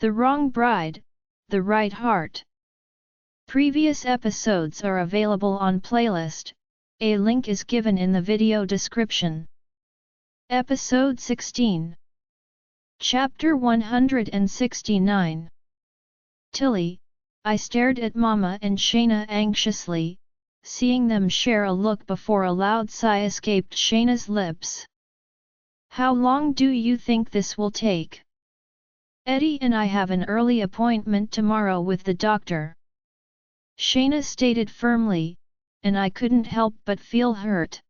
The Wrong Bride, The Right Heart. Previous episodes are available on playlist, a link is given in the video description. Episode 16. Chapter 169. Tilly, I stared at Mama and Shayna anxiously, seeing them share a look before a loud sigh escaped Shayna's lips. How long do you think this will take? Eddie and I have an early appointment tomorrow with the doctor. Shayna stated firmly, and I couldn't help but feel hurt.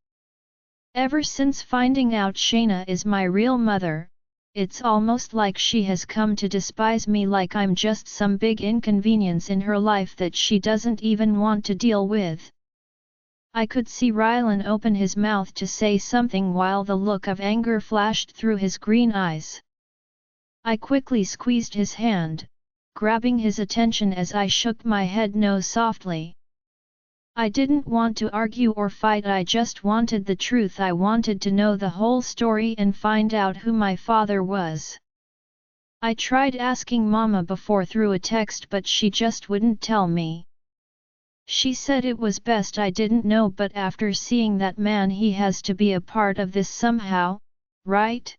Ever since finding out Shayna is my real mother, it's almost like she has come to despise me, like I'm just some big inconvenience in her life that she doesn't even want to deal with. I could see Rylan open his mouth to say something while the look of anger flashed through his green eyes. I quickly squeezed his hand, grabbing his attention as I shook my head no softly. I didn't want to argue or fight, I just wanted the truth. I wanted to know the whole story and find out who my father was. I tried asking Mama before through a text, but she just wouldn't tell me. She said it was best I didn't know, but after seeing that man, he has to be a part of this somehow, right?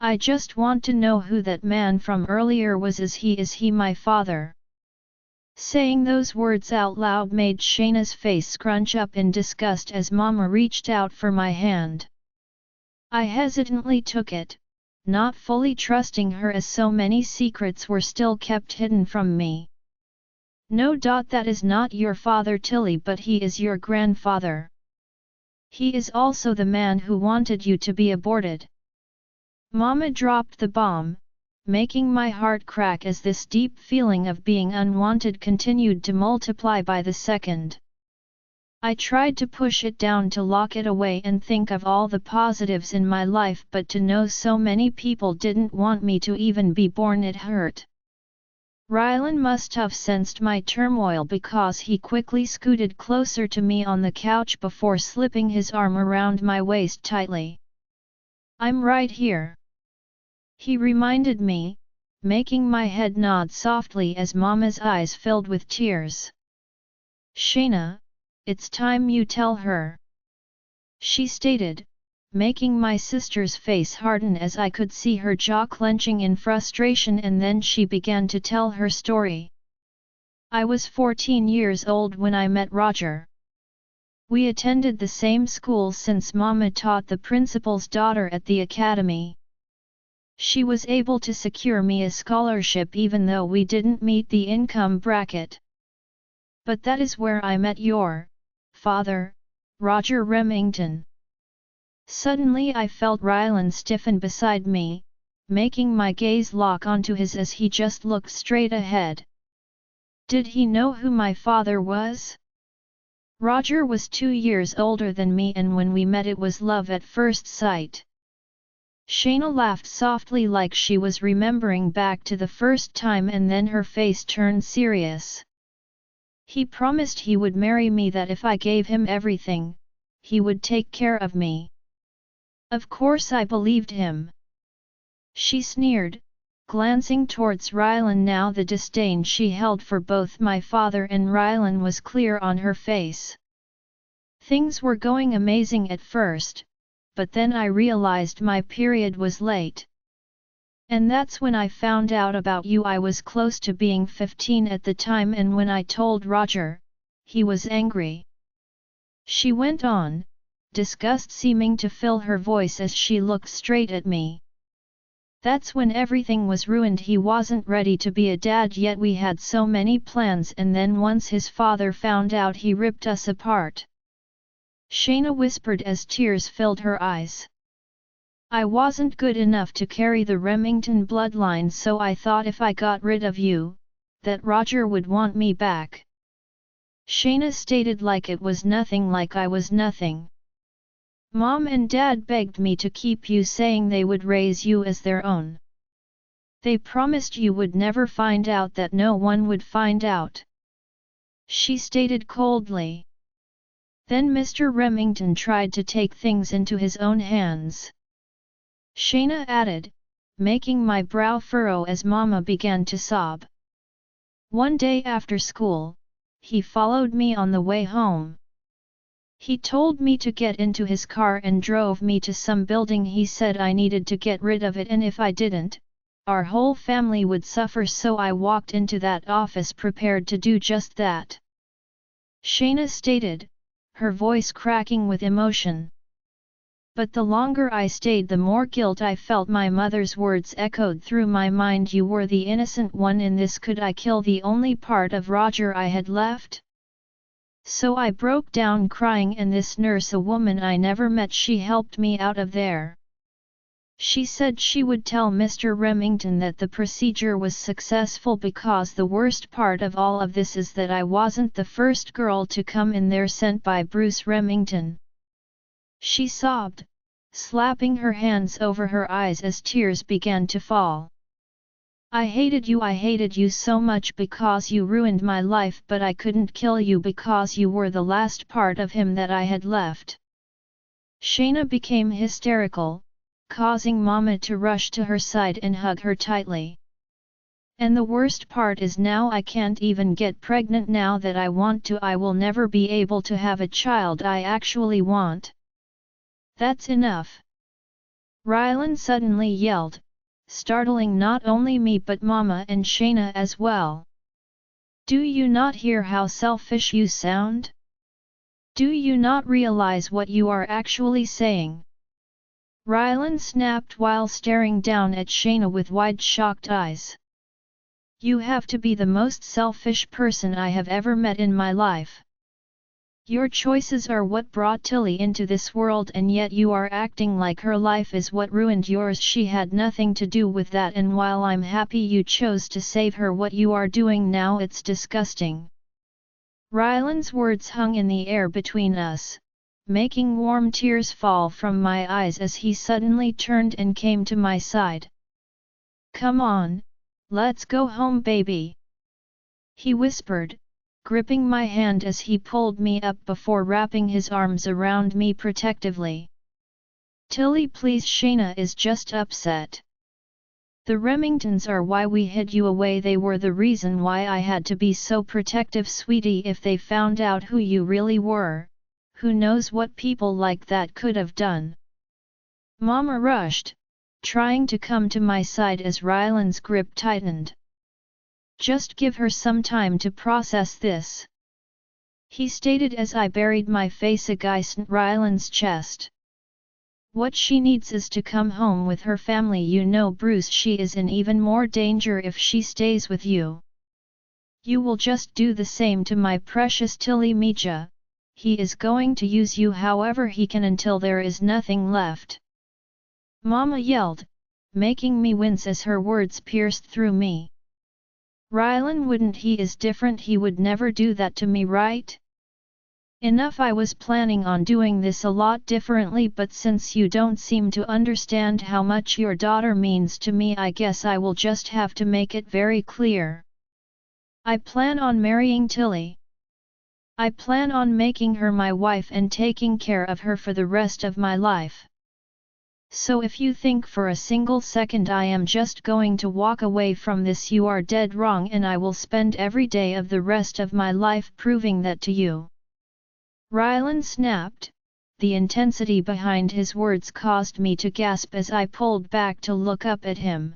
I just want to know who that man from earlier was. Is he my father? Saying those words out loud made Shayna's face scrunch up in disgust as Mama reached out for my hand. I hesitantly took it, not fully trusting her as so many secrets were still kept hidden from me. No, that is not your father, Tilly, but he is your grandfather. He is also the man who wanted you to be aborted. Mama dropped the bomb, making my heart crack as this deep feeling of being unwanted continued to multiply by the second. I tried to push it down, to lock it away and think of all the positives in my life, but to know so many people didn't want me to even be born, it hurt. Rylan must have sensed my turmoil because he quickly scooted closer to me on the couch before slipping his arm around my waist tightly. I'm right here, he reminded me, making my head nod softly as Mama's eyes filled with tears. Shayna, it's time you tell her, she stated, making my sister's face harden as I could see her jaw clenching in frustration, and then she began to tell her story. I was 14 years old when I met Roger. We attended the same school since Mama taught the principal's daughter at the academy. She was able to secure me a scholarship even though we didn't meet the income bracket. But that is where I met your father, Roger Remington. Suddenly I felt Rylan stiffen beside me, making my gaze lock onto his as he just looked straight ahead. Did he know who my father was? Roger was 2 years older than me, and when we met it was love at first sight. Shayna laughed softly like she was remembering back to the first time, and then her face turned serious. He promised he would marry me, that if I gave him everything, he would take care of me. Of course I believed him. She sneered, glancing towards Rylan. Now the disdain she held for both my father and Rylan was clear on her face. Things were going amazing at first, but then I realized my period was late. And that's when I found out about you. I was close to being 15 at the time, and when I told Roger, he was angry. She went on, disgust seeming to fill her voice as she looked straight at me. That's when everything was ruined. He wasn't ready to be a dad yet. We had so many plans, and then once his father found out, he ripped us apart. Shayna whispered as tears filled her eyes. I wasn't good enough to carry the Remington bloodline, so I thought if I got rid of you, that Roger would want me back. Shayna stated like it was nothing, like I was nothing. Mom and Dad begged me to keep you, saying they would raise you as their own. They promised you would never find out, that no one would find out, she stated coldly. Then Mr. Remington tried to take things into his own hands, Shayna added, making my brow furrow as Mama began to sob. One day after school, he followed me on the way home. He told me to get into his car and drove me to some building. He said I needed to get rid of it, and if I didn't, our whole family would suffer, so I walked into that office prepared to do just that. Shayna stated, her voice cracking with emotion. But the longer I stayed, the more guilt I felt. My mother's words echoed through my mind. You were the innocent one in this. Could I kill the only part of Roger I had left? So I broke down crying, and this nurse, a woman I never met, she helped me out of there. She said she would tell Mr. Remington that the procedure was successful, because the worst part of all of this is that I wasn't the first girl to come in there sent by Bruce Remington. She sobbed, slapping her hands over her eyes as tears began to fall. I hated you so much because you ruined my life, but I couldn't kill you because you were the last part of him that I had left. Shayna became hysterical, causing Mama to rush to her side and hug her tightly. And the worst part is now I can't even get pregnant now that I want to. I will never be able to have a child I actually want. That's enough! Rylan suddenly yelled, startling not only me but Mama and Shayna as well. Do you not hear how selfish you sound? Do you not realize what you are actually saying? Rylan snapped while staring down at Shayna with wide shocked eyes. You have to be the most selfish person I have ever met in my life. Your choices are what brought Tilly into this world, and yet you are acting like her life is what ruined yours. She had nothing to do with that, and while I'm happy you chose to save her, what you are doing now, it's disgusting. Rylan's words hung in the air between us, making warm tears fall from my eyes as he suddenly turned and came to my side. Come on, let's go home, baby, he whispered, gripping my hand as he pulled me up before wrapping his arms around me protectively. Tilly, please, Shayna is just upset. The Remingtons are why we hid you away. They were the reason why I had to be so protective, sweetie. If they found out who you really were, who knows what people like that could have done. Mama rushed, trying to come to my side as Rylan's grip tightened. Just give her some time to process this, he stated as I buried my face against Rylan's chest. What she needs is to come home with her family. You know, Bruce, she is in even more danger if she stays with you. You will just do the same to my precious Tilly Mija. He is going to use you however he can until there is nothing left. Mama yelled, making me wince as her words pierced through me. Rylan wouldn't. He is different. He would never do that to me, right? Enough. I was planning on doing this a lot differently, but since you don't seem to understand how much your daughter means to me, I guess I will just have to make it very clear. I plan on marrying Tilly. I plan on making her my wife and taking care of her for the rest of my life. So if you think for a single second I am just going to walk away from this, you are dead wrong, and I will spend every day of the rest of my life proving that to you. Rylan snapped. The intensity behind his words caused me to gasp as I pulled back to look up at him.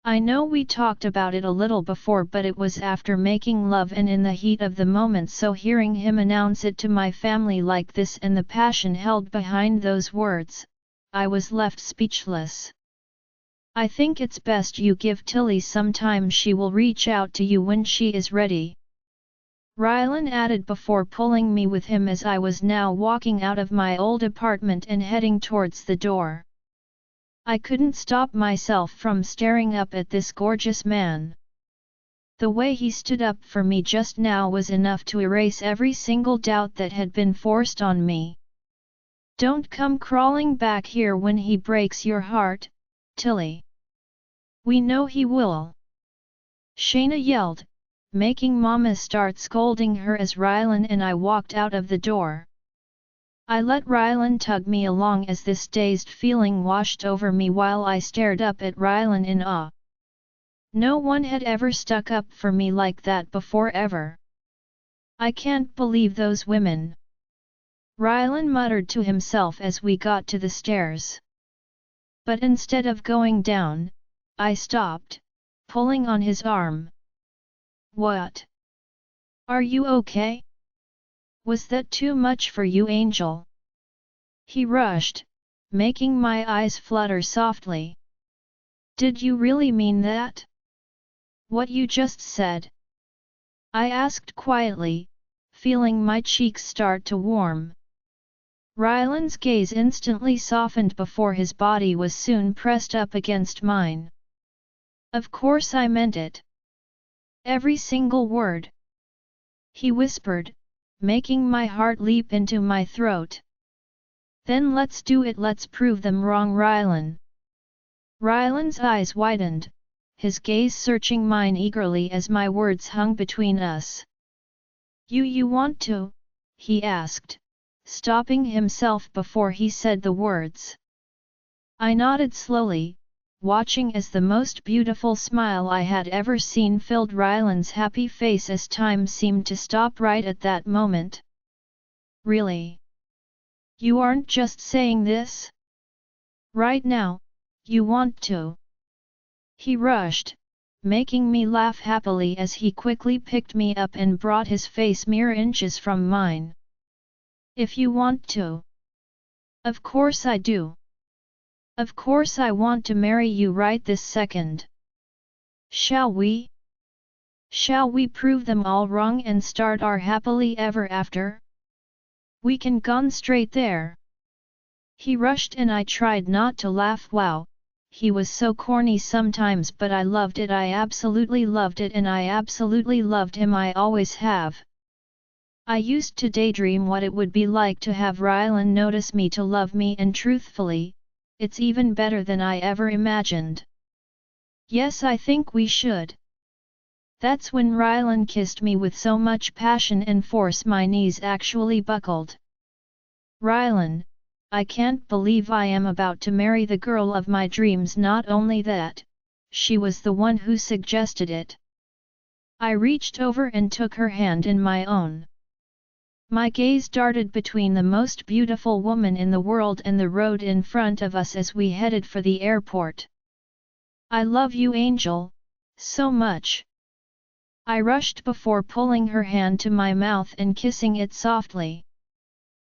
I know we talked about it a little before, but it was after making love and in the heat of the moment, so hearing him announce it to my family like this and the passion held behind those words, I was left speechless. I think it's best you give Tilly some time. She will reach out to you when she is ready. Rylan added before pulling me with him as I was now walking out of my old apartment and heading towards the door. I couldn't stop myself from staring up at this gorgeous man. The way he stood up for me just now was enough to erase every single doubt that had been forced on me. Don't come crawling back here when he breaks your heart, Tilly. We know he will. Shayna yelled, making Mama start scolding her as Rylan and I walked out of the door. I let Rylan tug me along as this dazed feeling washed over me while I stared up at Rylan in awe. No one had ever stuck up for me like that before ever. I can't believe those women. Rylan muttered to himself as we got to the stairs. But instead of going down, I stopped, pulling on his arm. What? Are you okay? Was that too much for you, Angel? He rushed, making my eyes flutter softly. Did you really mean that? What you just said? I asked quietly, feeling my cheeks start to warm. Rylan's gaze instantly softened before his body was soon pressed up against mine. Of course I meant it. Every single word. He whispered, making my heart leap into my throat. Then let's do it, let's prove them wrong, Rylan. Rylan's eyes widened, his gaze searching mine eagerly as my words hung between us. You want to? He asked, stopping himself before he said the words. I nodded slowly, watching as the most beautiful smile I had ever seen filled Rylan's happy face as time seemed to stop right at that moment. Really? You aren't just saying this? Right now, you want to? He rushed, making me laugh happily as he quickly picked me up and brought his face mere inches from mine. If you want to? Of course I do. Of course I want to marry you right this second. Shall we? Shall we prove them all wrong and start our happily ever after? We can gone straight there. He rushed and I tried not to laugh. Wow, he was so corny sometimes, but I loved it. I absolutely loved it, and I absolutely loved him. I always have. I used to daydream what it would be like to have Rylan notice me, to love me, and truthfully, it's even better than I ever imagined. Yes, I think we should. That's when Rylan kissed me with so much passion and force my knees actually buckled. Rylan, I can't believe I am about to marry the girl of my dreams. Not only that, she was the one who suggested it. I reached over and took her hand in my own. My gaze darted between the most beautiful woman in the world and the road in front of us as we headed for the airport. I love you, Angel, so much. I rushed before pulling her hand to my mouth and kissing it softly.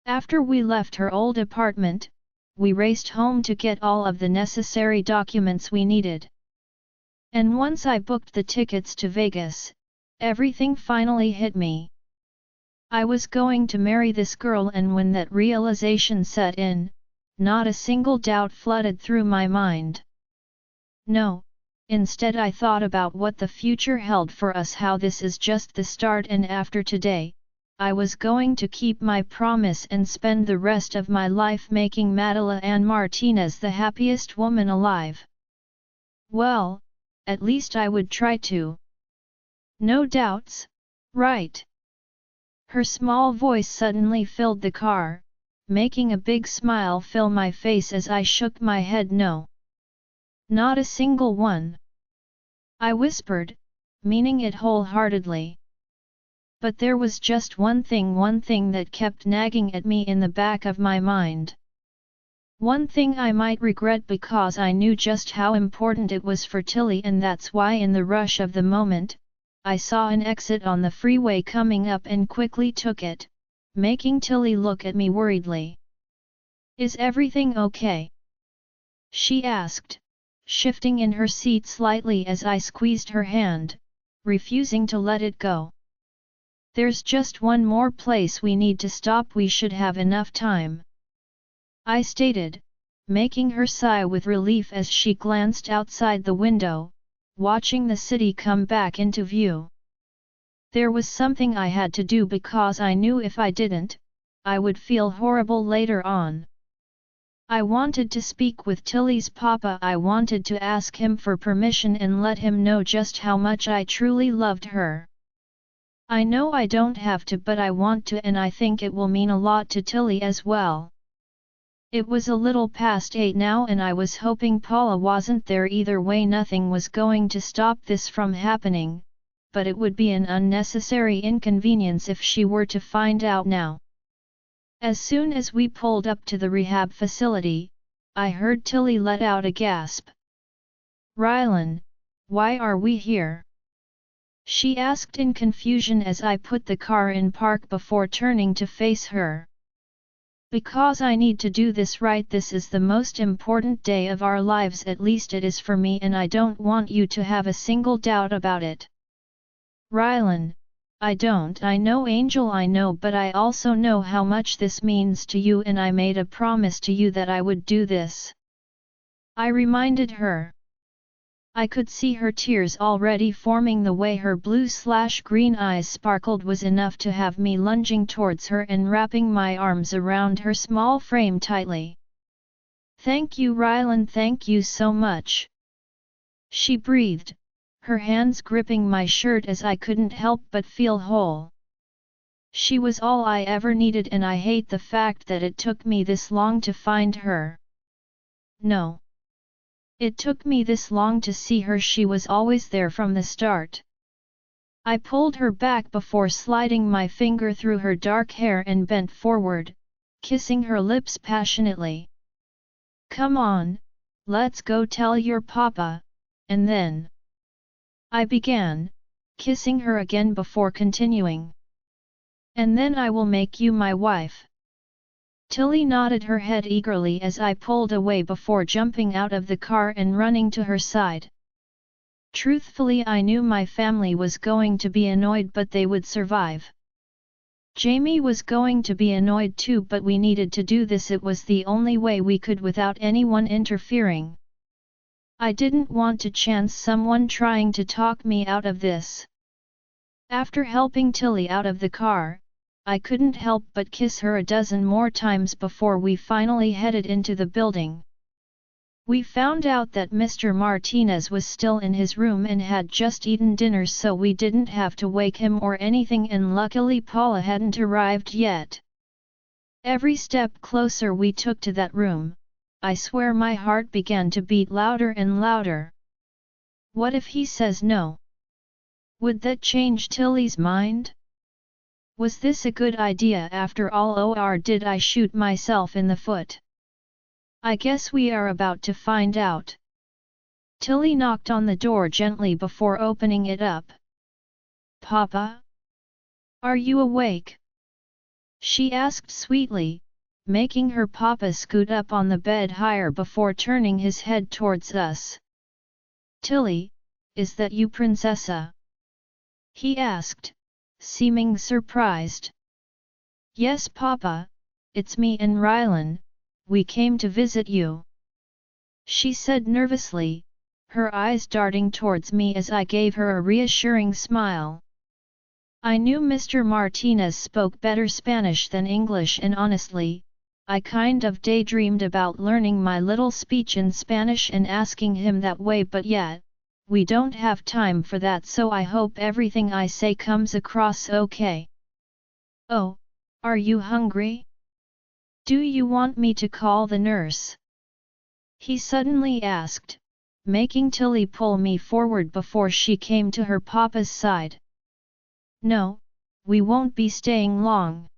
After we left her old apartment, we raced home to get all of the necessary documents we needed. And once I booked the tickets to Vegas, everything finally hit me. I was going to marry this girl, and when that realization set in, not a single doubt flooded through my mind. No, instead I thought about what the future held for us, how this is just the start, and after today, I was going to keep my promise and spend the rest of my life making Madela Ann Martinez the happiest woman alive. Well, at least I would try to. No doubts, right? Her small voice suddenly filled the car, making a big smile fill my face as I shook my head. No. Not a single one. I whispered, meaning it wholeheartedly. But there was just one thing that kept nagging at me in the back of my mind. One thing I might regret, because I knew just how important it was for Tilly, and that's why in the rush of the moment, I saw an exit on the freeway coming up and quickly took it, making Tilly look at me worriedly. Is everything okay? She asked, shifting in her seat slightly as I squeezed her hand, refusing to let it go. There's just one more place we need to stop. We should have enough time, I stated, making her sigh with relief as she glanced outside the window, watching the city come back into view. There was something I had to do, because I knew if I didn't, I would feel horrible later on. I wanted to speak with Tilly's papa. I wanted to ask him for permission and let him know just how much I truly loved her. I know I don't have to, but I want to, and I think it will mean a lot to Tilly as well. It was a little past 8 now and I was hoping Paula wasn't there. Either way nothing was going to stop this from happening, but it would be an unnecessary inconvenience if she were to find out now. As soon as we pulled up to the rehab facility, I heard Tilly let out a gasp. "Rylan, why are we here?" she asked in confusion as I put the car in park before turning to face her. "Because I need to do this right. This is the most important day of our lives, at least it is for me, and I don't want you to have a single doubt about it." "Rylan, I know Angel, I know, but I also know how much this means to you, and I made a promise to you that I would do this," I reminded her. I could see her tears already forming. The way her blue/green eyes sparkled was enough to have me lunging towards her and wrapping my arms around her small frame tightly. "Thank you, Rylan, thank you so much," she breathed, her hands gripping my shirt as I couldn't help but feel whole. She was all I ever needed, and I hate the fact that it took me this long to find her. No. It took me this long to see her. She was always there from the start. I pulled her back before sliding my finger through her dark hair and bent forward, kissing her lips passionately. "Come on, let's go tell your papa, and then," I began, kissing her again before continuing. "And then I will make you my wife." Tilly nodded her head eagerly as I pulled away before jumping out of the car and running to her side. Truthfully, I knew my family was going to be annoyed, but they would survive. Jamie was going to be annoyed too, but we needed to do this. It was the only way we could without anyone interfering. I didn't want to chance someone trying to talk me out of this. After helping Tilly out of the car, I couldn't help but kiss her a dozen more times before we finally headed into the building. We found out that Mr. Martinez was still in his room and had just eaten dinner, so we didn't have to wake him or anything, and luckily Paula hadn't arrived yet. Every step closer we took to that room, I swear my heart began to beat louder and louder. What if he says no? Would that change Tilly's mind? Was this a good idea after all, or did I shoot myself in the foot? I guess we are about to find out. Tilly knocked on the door gently before opening it up. "Papa? Are you awake?" she asked sweetly, making her papa scoot up on the bed higher before turning his head towards us. "Tilly, is that you, Princessa?" he asked, seeming surprised. "Yes, Papa, it's me and Rylan, we came to visit you," she said nervously, her eyes darting towards me as I gave her a reassuring smile. I knew Mr. Martinez spoke better Spanish than English, and honestly, I kind of daydreamed about learning my little speech in Spanish and asking him that way, but yet, we don't have time for that, so I hope everything I say comes across okay. "Oh, are you hungry? Do you want me to call the nurse?" he suddenly asked, making Tilly pull me forward before she came to her papa's side. "No, we won't be staying long."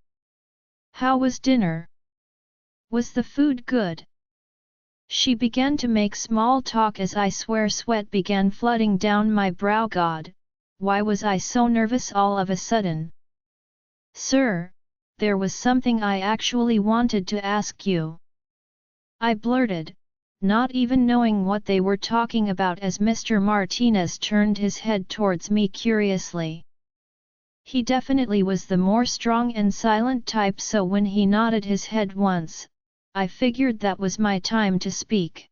"How was dinner? Was the food good?" She began to make small talk as I swear sweat began flooding down my brow. God, why was I so nervous all of a sudden? "Sir, there was something I actually wanted to ask you," I blurted, not even knowing what they were talking about as Mr. Martinez turned his head towards me curiously. He definitely was the more strong and silent type, so when he nodded his head once, I figured that was my time to speak.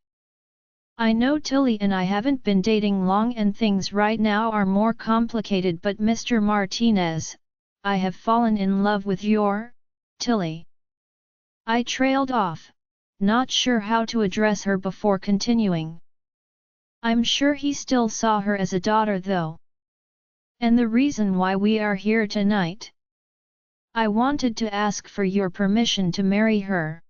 "I know Tilly and I haven't been dating long and things right now are more complicated, but Mr. Martinez, I have fallen in love with your Tilly." I trailed off, not sure how to address her before continuing. "I'm sure he still saw her as a daughter though." And the reason why we are here tonight. I wanted to ask for your permission to marry her.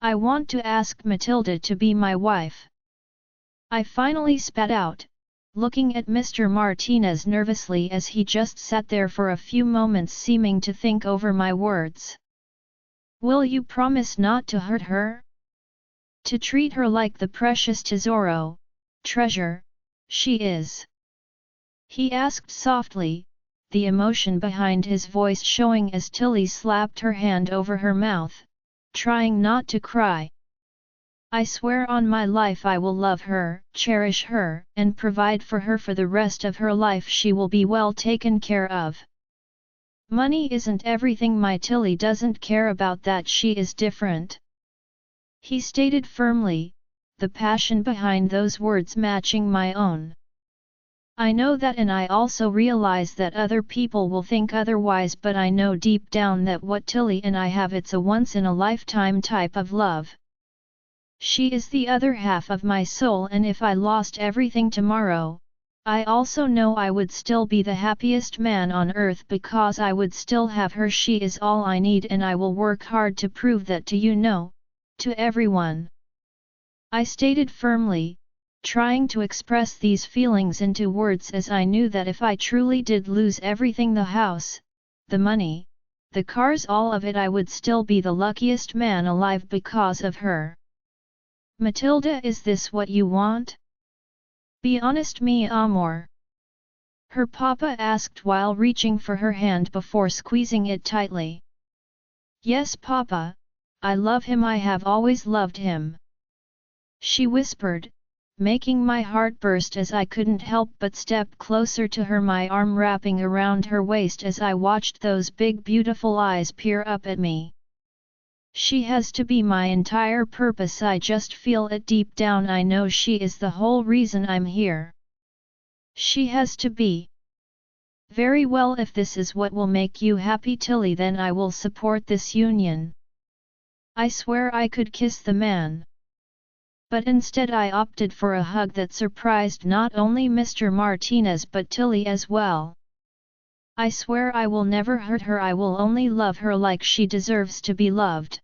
I want to ask Matilda to be my wife. I finally spat out, looking at Mr. Martinez nervously as he just sat there for a few moments seeming to think over my words. Will you promise not to hurt her? To treat her like the precious tesoro, treasure, she is? He asked softly, the emotion behind his voice showing as Tilly slapped her hand over her mouth, trying not to cry. I swear on my life I will love her, cherish her, and provide for her for the rest of her life. She will be well taken care of. Money isn't everything. My Tilly doesn't care about that. She is different. He stated firmly, the passion behind those words matching my own. I know that, and I also realize that other people will think otherwise, but I know deep down that what Tilly and I have, it's a once-in-a-lifetime type of love. She is the other half of my soul, and if I lost everything tomorrow, I also know I would still be the happiest man on earth because I would still have her. She is all I need, and I will work hard to prove that to you, no, to everyone. I stated firmly, trying to express these feelings into words, as I knew that if I truly did lose everything, the house, the money, the cars, all of it, I would still be the luckiest man alive because of her. Matilda, is this what you want? Be honest, mi amor. Her papa asked while reaching for her hand before squeezing it tightly. Yes, papa, I love him. I have always loved him. She whispered, making my heart burst as I couldn't help but step closer to her, my arm wrapping around her waist as I watched those big beautiful eyes peer up at me. She has to be my entire purpose. I just feel it deep down. I know she is the whole reason I'm here. She has to be. Very well, if this is what will make you happy, Tilly, then I will support this union. I swear I could kiss the man. But instead I opted for a hug that surprised not only Mr. Martinez but Tilly as well. I swear I will never hurt her. I will only love her like she deserves to be loved.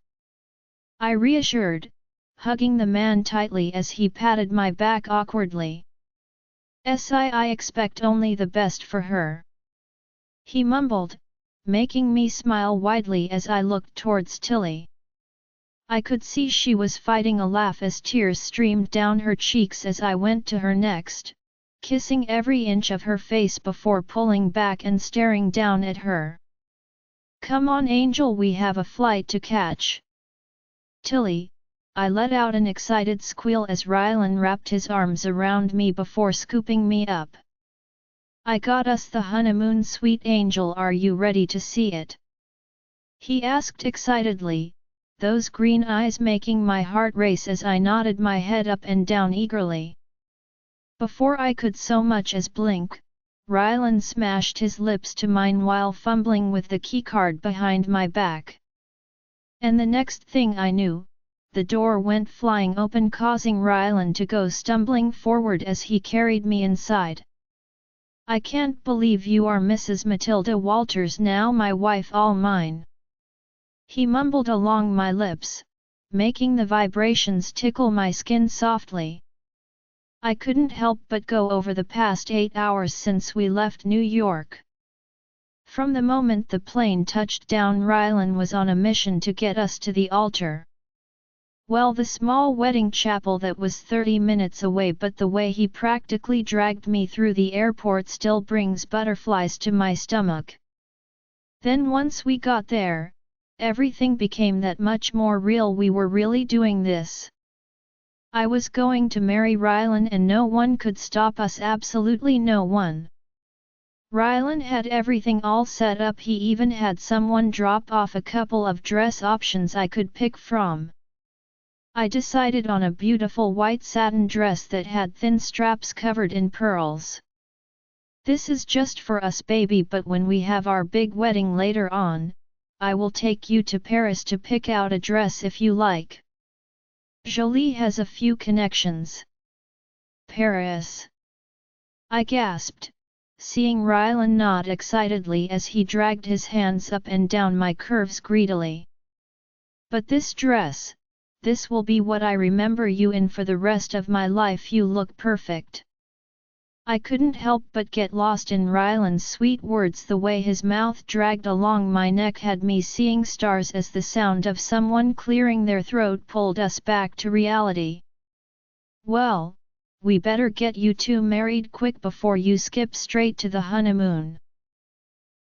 I reassured, hugging the man tightly as he patted my back awkwardly. I expect only the best for her. He mumbled, making me smile widely as I looked towards Tilly. I could see she was fighting a laugh as tears streamed down her cheeks as I went to her next, kissing every inch of her face before pulling back and staring down at her. Come on, Angel, we have a flight to catch. Tilly, I let out an excited squeal as Rylan wrapped his arms around me before scooping me up. I got us the honeymoon, sweet Angel. Are you ready to see it? He asked excitedly, those green eyes making my heart race as I nodded my head up and down eagerly. Before I could so much as blink, Rylan smashed his lips to mine while fumbling with the keycard behind my back. And the next thing I knew, the door went flying open, causing Rylan to go stumbling forward as he carried me inside. I can't believe you are Mrs. Matilda Walters now, my wife, all mine. He mumbled along my lips, making the vibrations tickle my skin softly. I couldn't help but go over the past 8 hours since we left New York. From the moment the plane touched down, Rylan was on a mission to get us to the altar. Well, the small wedding chapel that was 30 minutes away, but the way he practically dragged me through the airport still brings butterflies to my stomach. Then once we got there, everything became that much more real. We were really doing this. I was going to marry Rylan and no one could stop us, absolutely no one. Rylan had everything all set up. He even had someone drop off a couple of dress options I could pick from. I decided on a beautiful white satin dress that had thin straps covered in pearls. This is just for us, baby, but when we have our big wedding later on, I will take you to Paris to pick out a dress if you like. Jolie has a few connections. Paris? I gasped, seeing Rylan nod excitedly as he dragged his hands up and down my curves greedily. But this dress, this will be what I remember you in for the rest of my life. You look perfect. I couldn't help but get lost in Rylan's sweet words. The way his mouth dragged along my neck had me seeing stars as the sound of someone clearing their throat pulled us back to reality. Well, we better get you two married quick before you skip straight to the honeymoon.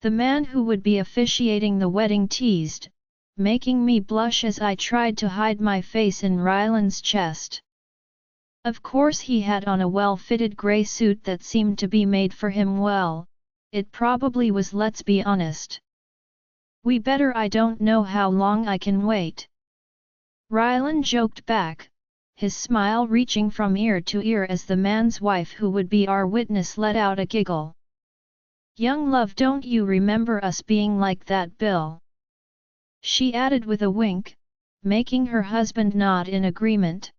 The man who would be officiating the wedding teased, making me blush as I tried to hide my face in Rylan's chest. Of course he had on a well-fitted grey suit that seemed to be made for him. Well, it probably was, let's be honest. We better. I don't know how long I can wait. Rylan joked back, his smile reaching from ear to ear as the man's wife who would be our witness let out a giggle. Young love, don't you remember us being like that, Bill? She added with a wink, making her husband nod in agreement.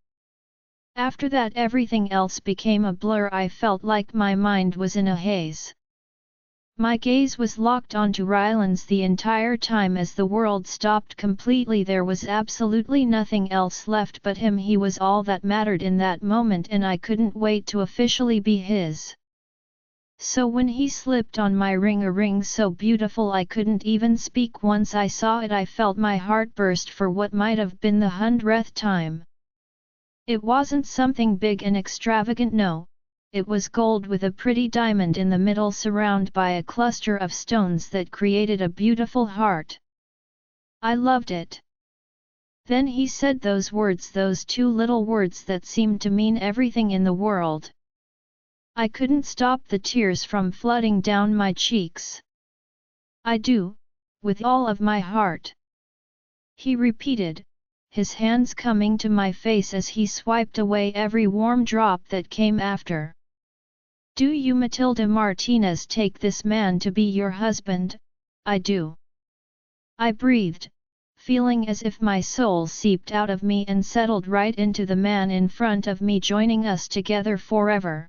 After that everything else became a blur. I felt like my mind was in a haze. My gaze was locked onto Rylan's the entire time. As the world stopped completely, there was absolutely nothing else left but him. He was all that mattered in that moment, and I couldn't wait to officially be his. So when he slipped on my ring, a ring so beautiful I couldn't even speak. Once I saw it, I felt my heart burst for what might have been the 100th time. It wasn't something big and extravagant, no, it was gold with a pretty diamond in the middle surrounded by a cluster of stones that created a beautiful heart. I loved it. Then he said those words, those two little words that seemed to mean everything in the world. I couldn't stop the tears from flooding down my cheeks. I do, with all of my heart. He repeated, his hands coming to my face as he swiped away every warm drop that came after. Do you, Matilda Martinez, take this man to be your husband? I do. I breathed, feeling as if my soul seeped out of me and settled right into the man in front of me, joining us together forever.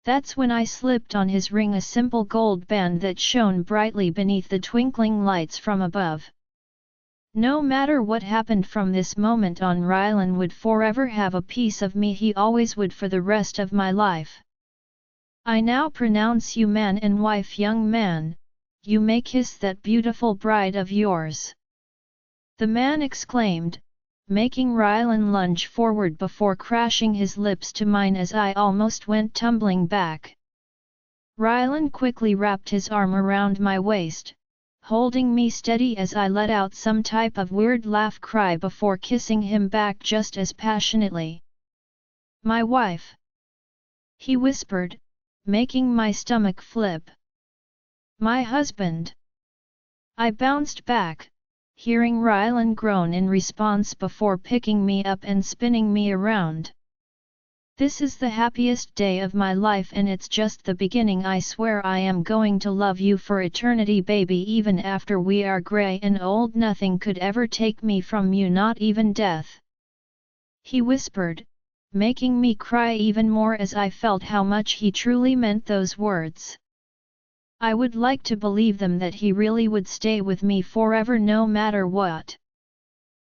That's when I slipped on his ring, a simple gold band that shone brightly beneath the twinkling lights from above. No matter what happened from this moment on, Rylan would forever have a piece of me. He always would, for the rest of my life. I now pronounce you man and wife. Young man, you may kiss that beautiful bride of yours. The man exclaimed, making Rylan lunge forward before crashing his lips to mine as I almost went tumbling back. Rylan quickly wrapped his arm around my waist, holding me steady as I let out some type of weird laugh cry before kissing him back just as passionately. My wife, he whispered, making my stomach flip. My husband. I bounced back, hearing Rylan groan in response before picking me up and spinning me around. This is the happiest day of my life, and it's just the beginning. I swear I am going to love you for eternity, baby. Even after we are grey and old, nothing could ever take me from you, not even death. He whispered, making me cry even more as I felt how much he truly meant those words. I would like to believe them, that he really would stay with me forever no matter what.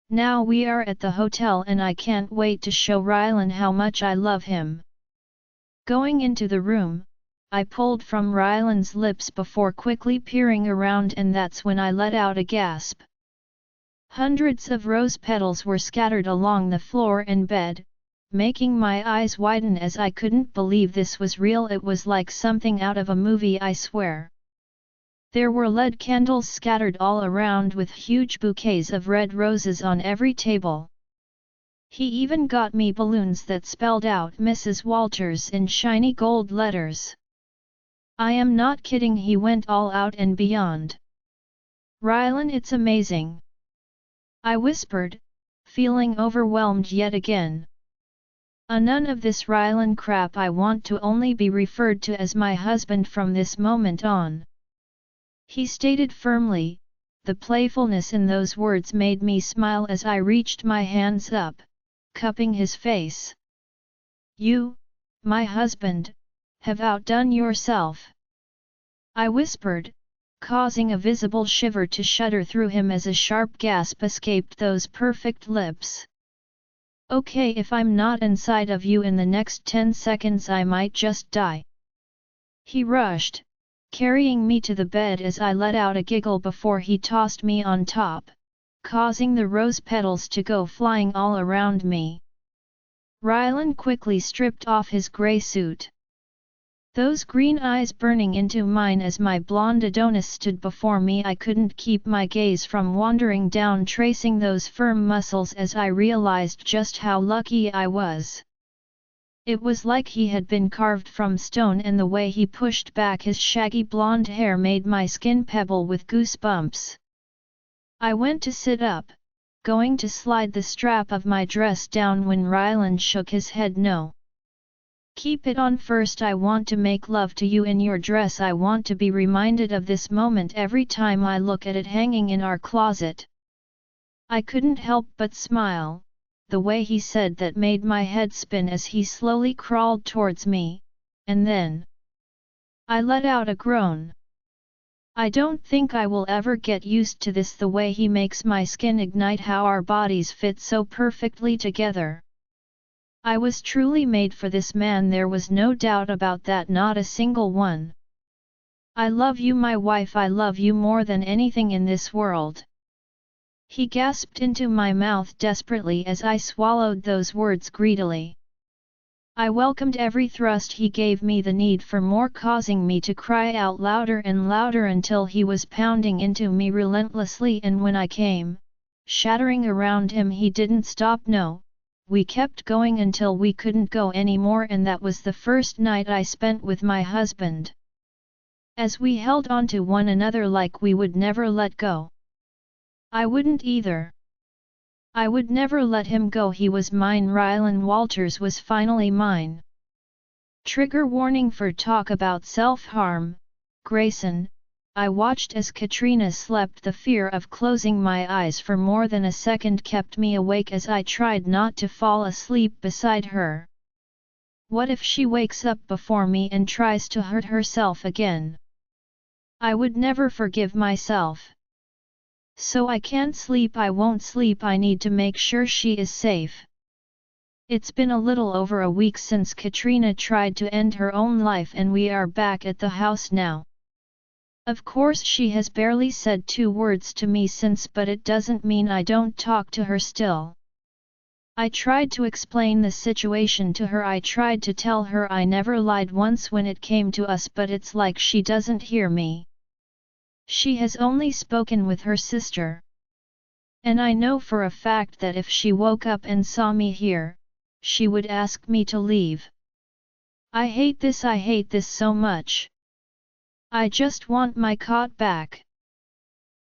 Now we are at the hotel and I can't wait to show Rylan how much I love him. Going into the room, I pulled from Rylan's lips before quickly peering around, and that's when I let out a gasp. Hundreds of rose petals were scattered along the floor and bed, making my eyes widen as I couldn't believe this was real. It was like something out of a movie, I swear. There were lead candles scattered all around with huge bouquets of red roses on every table. He even got me balloons that spelled out Mrs. Walters in shiny gold letters. I am not kidding, he went all out and beyond. Rylan, it's amazing. I whispered, feeling overwhelmed yet again. None of this Rylan crap. I want to only be referred to as my husband from this moment on. He stated firmly. The playfulness in those words made me smile as I reached my hands up, cupping his face. You, my husband, have outdone yourself. I whispered, causing a visible shiver to shudder through him as a sharp gasp escaped those perfect lips. Okay, if I'm not inside of you in the next 10 seconds I might just die. He rushed, carrying me to the bed as I let out a giggle before he tossed me on top, causing the rose petals to go flying all around me. Rylan quickly stripped off his grey suit. Those green eyes burning into mine as my blonde Adonis stood before me. I couldn't keep my gaze from wandering down, tracing those firm muscles as I realized just how lucky I was. It was like he had been carved from stone, and the way he pushed back his shaggy blonde hair made my skin pebble with goosebumps. I went to sit up, going to slide the strap of my dress down when Rylan shook his head no. Keep it on first. I want to make love to you in your dress. I want to be reminded of this moment every time I look at it hanging in our closet. I couldn't help but smile. The way he said that made my head spin as he slowly crawled towards me, and then I let out a groan. I don't think I will ever get used to this, the way he makes my skin ignite, how our bodies fit so perfectly together. I was truly made for this man, there was no doubt about that, not a single one. I love you, my wife, I love you more than anything in this world. He gasped into my mouth desperately as I swallowed those words greedily. I welcomed every thrust he gave me, the need for more causing me to cry out louder and louder until he was pounding into me relentlessly, and when I came, shattering around him, he didn't stop, no. We kept going until we couldn't go anymore, and that was the first night I spent with my husband. As we held on to one another like we would never let go. I wouldn't either. I would never let him go. He was mine. Rylan Walters was finally mine. Trigger warning for talk about self-harm. Grayson, I watched as Katrina slept. The fear of closing my eyes for more than a second kept me awake as I tried not to fall asleep beside her. What if she wakes up before me and tries to hurt herself again? I would never forgive myself. So I can't sleep. I won't sleep. I need to make sure she is safe. It's been a little over a week since Katrina tried to end her own life, and we are back at the house now. Of course she has barely said 2 words to me since, but it doesn't mean I don't talk to her still. I tried to explain the situation to her. I tried to tell her I never lied once when it came to us, but it's like she doesn't hear me. She has only spoken with her sister. And I know for a fact that if she woke up and saw me here, she would ask me to leave. I hate this so much. I just want my cot back.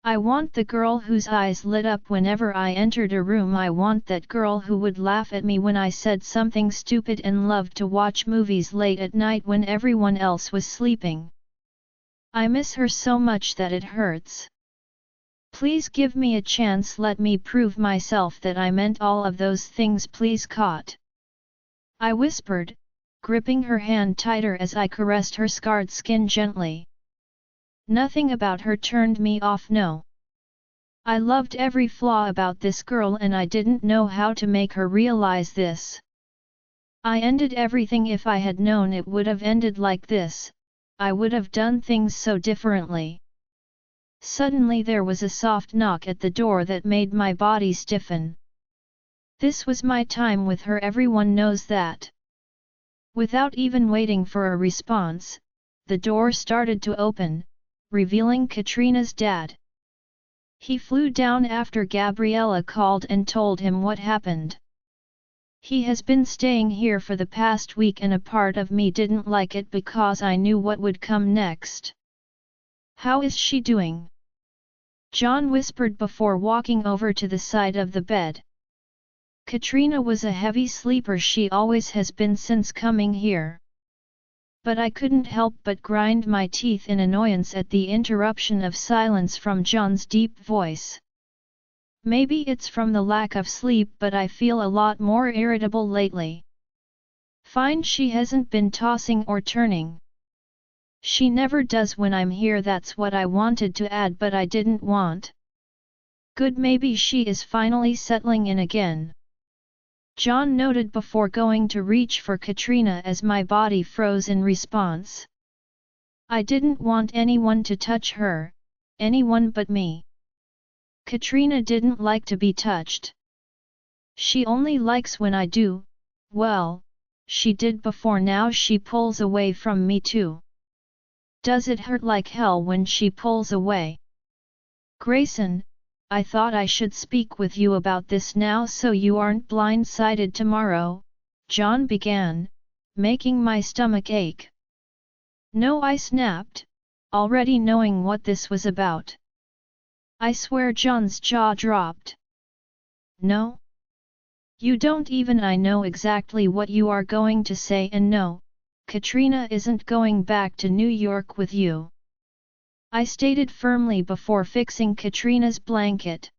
I want the girl whose eyes lit up whenever I entered a room. I want that girl who would laugh at me when I said something stupid and loved to watch movies late at night when everyone else was sleeping. I miss her so much that it hurts. Please give me a chance. Let me prove myself that I meant all of those things. Please, Cot. I whispered, gripping her hand tighter as I caressed her scarred skin gently. Nothing about her turned me off, no. I loved every flaw about this girl, and I didn't know how to make her realize this. I ended everything. If I had known it would have ended like this, I would have done things so differently. Suddenly there was a soft knock at the door that made my body stiffen. This was my time with her, everyone knows that. Without even waiting for a response, the door started to open, revealing Katrina's dad. He flew down after Gabriella called and told him what happened. He has been staying here for the past week, and a part of me didn't like it because I knew what would come next. How is she doing? John whispered before walking over to the side of the bed. Katrina was a heavy sleeper. She always has been since coming here. But I couldn't help but grind my teeth in annoyance at the interruption of silence from John's deep voice. Maybe it's from the lack of sleep, but I feel a lot more irritable lately. Fine, she hasn't been tossing or turning. She never does when I'm here. That's what I wanted to add but I didn't want. Good, maybe she is finally settling in again. John noted before going to reach for Katrina as my body froze in response. I didn't want anyone to touch her, anyone but me. Katrina didn't like to be touched. She only likes when I do. Well, she did before, now she pulls away from me too. Does it hurt like hell when she pulls away? Grayson, I thought I should speak with you about this now so you aren't blindsided tomorrow, John began, making my stomach ache. No, I snapped, already knowing what this was about. I swear. John's jaw dropped. No? You don't even. I know exactly what you are going to say, and no, Katrina isn't going back to New York with you. I stated firmly before fixing Katrina's blanket.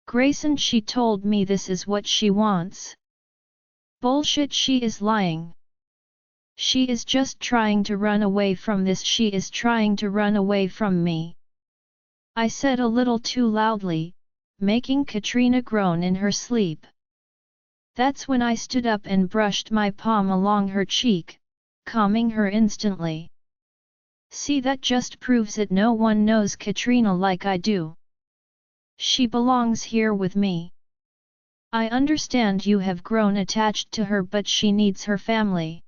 Grayson, she told me this is what she wants. Bullshit, she is lying. She is just trying to run away from this. She is trying to run away from me. I said a little too loudly, making Katrina groan in her sleep. That's when I stood up and brushed my palm along her cheek, calming her instantly. See, that just proves it. No one knows Katrina like I do. She belongs here with me. I understand you have grown attached to her, but she needs her family.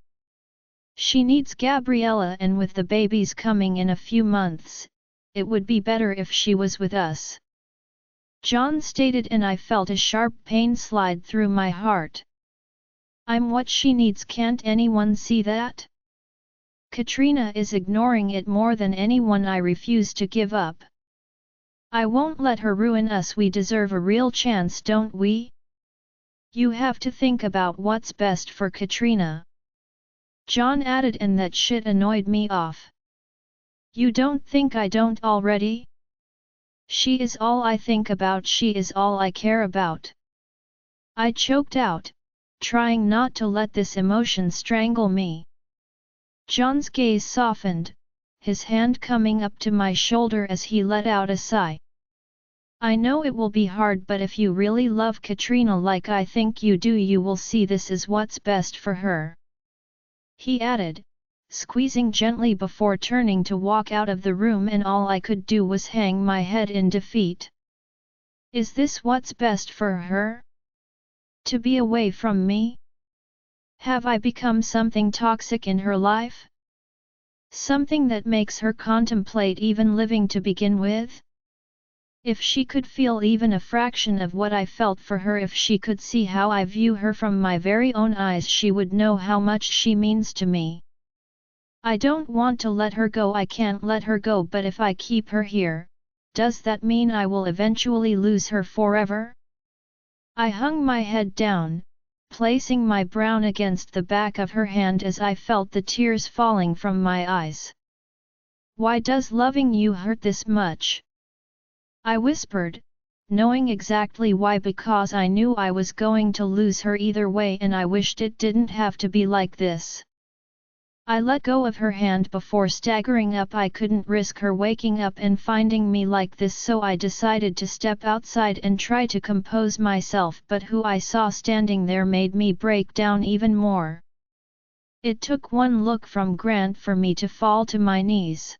She needs Gabriella, and with the babies coming in a few months, it would be better if she was with us. John stated, and I felt a sharp pain slide through my heart. I'm what she needs. Can't anyone see that? Katrina is ignoring it more than anyone. I refuse to give up. I won't let her ruin us. We deserve a real chance, don't we? You have to think about what's best for Katrina. John added, and that shit annoyed me off. You don't think I don't already? She is all I think about. She is all I care about. I choked out, trying not to let this emotion strangle me. John's gaze softened, his hand coming up to my shoulder as he let out a sigh. I know it will be hard, but if you really love Katrina like I think you do, you will see this is what's best for her. He added, squeezing gently before turning to walk out of the room, and all I could do was hang my head in defeat. Is this what's best for her? To be away from me? Have I become something toxic in her life? Something that makes her contemplate even living to begin with? If she could feel even a fraction of what I felt for her, if she could see how I view her from my very own eyes, she would know how much she means to me. I don't want to let her go. I can't let her go, but if I keep her here, does that mean I will eventually lose her forever? I hung my head down, placing my brow against the back of her hand as I felt the tears falling from my eyes. Why does loving you hurt this much? I whispered, knowing exactly why, because I knew I was going to lose her either way, and I wished it didn't have to be like this. I let go of her hand before staggering up. I couldn't risk her waking up and finding me like this, so I decided to step outside and try to compose myself, but who I saw standing there made me break down even more. It took one look from Grant for me to fall to my knees.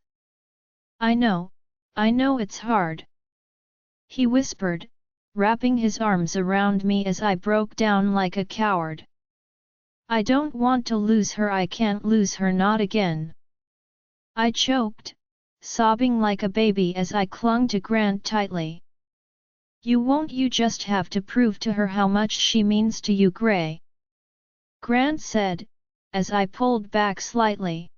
I know it's hard," he whispered, wrapping his arms around me as I broke down like a coward. "I don't want to lose her. I can't lose her, not again." I choked, sobbing like a baby as I clung to Grant tightly. "You won't. You just have to prove to her how much she means to you, Gray," Grant said, as I pulled back slightly.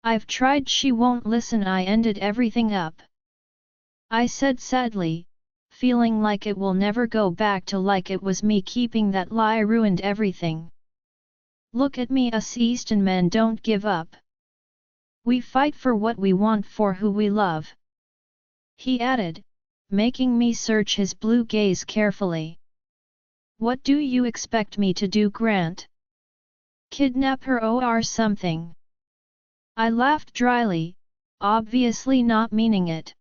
"I've tried. She won't listen. I ended everything up," I said sadly, feeling like it will never go back to like it was me. Keeping that lie ruined everything. "Look at me. Us Easton men don't give up. We fight for what we want, for who we love," he added, making me search his blue gaze carefully. "What do you expect me to do, Grant? Kidnap her or something?" I laughed dryly, obviously not meaning it.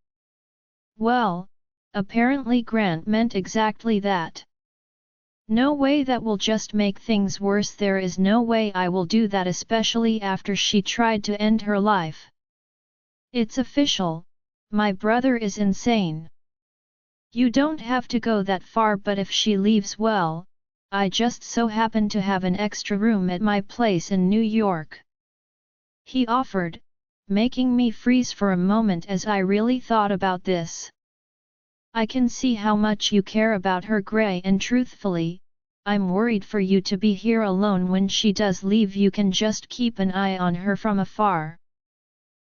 Well, apparently Grant meant exactly that. No way, that will just make things worse. There is no way I will do that, especially after she tried to end her life. It's official, my brother is insane. You don't have to go that far, but if she leaves, well, I just so happen to have an extra room at my place in New York. He offered, making me freeze for a moment as I really thought about this. I can see how much you care about her, Gray, and truthfully, I'm worried for you to be here alone when she does leave. You can just keep an eye on her from afar.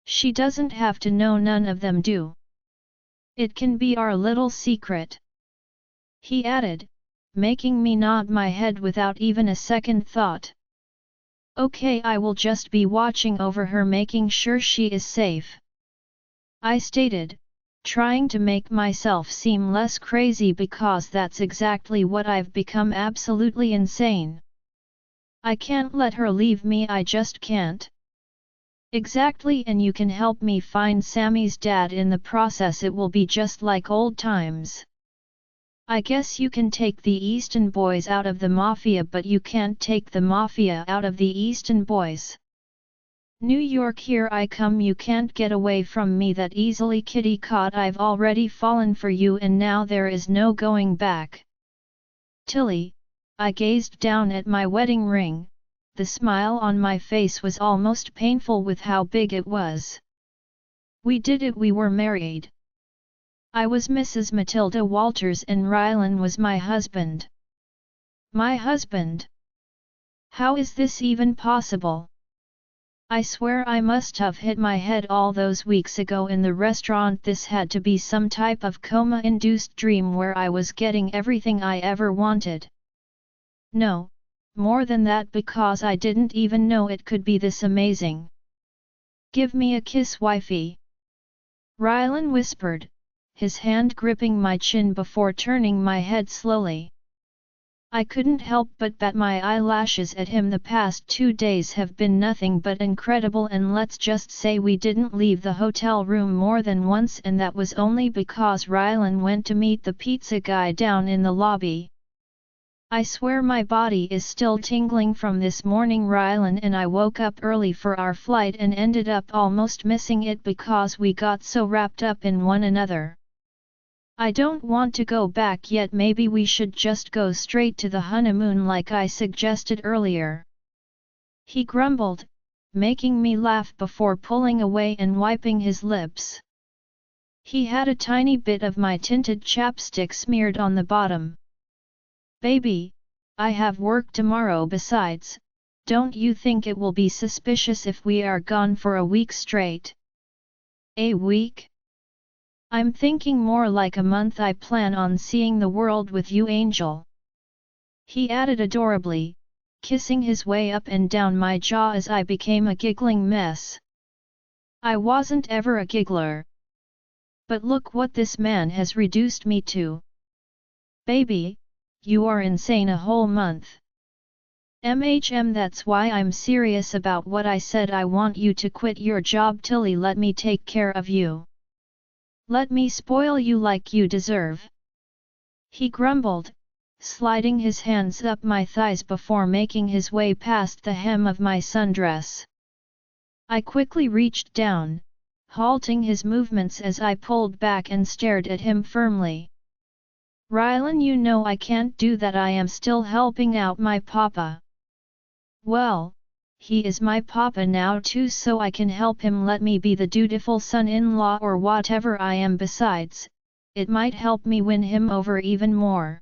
She doesn't have to know, none of them do. It can be our little secret. He added, making me nod my head without even a second thought. Okay, I will just be watching over her, making sure she is safe. I stated, trying to make myself seem less crazy because that's exactly what I've become, absolutely insane. I can't let her leave me, I just can't. Exactly, and you can help me find Sammy's dad in the process. It will be just like old times. I guess you can take the Easton boys out of the mafia, but you can't take the mafia out of the Easton boys. New York, here I come, you can't get away from me that easily, kitty cat. I've already fallen for you and now there is no going back. Tilly, I gazed down at my wedding ring, the smile on my face was almost painful with how big it was. We did it, we were married. I was Mrs. Matilda Walters and Rylan was my husband. My husband? How is this even possible? I swear I must have hit my head all those weeks ago in the restaurant. This had to be some type of coma-induced dream where I was getting everything I ever wanted. No, more than that, because I didn't even know it could be this amazing. Give me a kiss, wifey. Rylan whispered, his hand gripping my chin before turning my head slowly. I couldn't help but bat my eyelashes at him. The past 2 days have been nothing but incredible, and let's just say we didn't leave the hotel room more than once, and that was only because Rylan went to meet the pizza guy down in the lobby. I swear my body is still tingling from this morning. Rylan and I woke up early for our flight and ended up almost missing it because we got so wrapped up in one another. I don't want to go back yet. Maybe we should just go straight to the honeymoon like I suggested earlier. He grumbled, making me laugh before pulling away and wiping his lips. He had a tiny bit of my tinted chapstick smeared on the bottom. Baby, I have work tomorrow. Besides, don't you think it will be suspicious if we are gone for a week straight? A week? I'm thinking more like a month. I plan on seeing the world with you, Angel. He added adorably, kissing his way up and down my jaw as I became a giggling mess. I wasn't ever a giggler. But look what this man has reduced me to. Baby, you are insane. A whole month. That's why I'm serious about what I said. I want you to quit your job, Tilly. Let me take care of you. Let me spoil you like you deserve. He grumbled, sliding his hands up my thighs before making his way past the hem of my sundress. I quickly reached down, halting his movements as I pulled back and stared at him firmly. Rylan, you know I can't do that. I am still helping out my papa. Well, he is my papa now too, so I can help him. Let me be the dutiful son-in-law or whatever I am. Besides, it might help me win him over even more.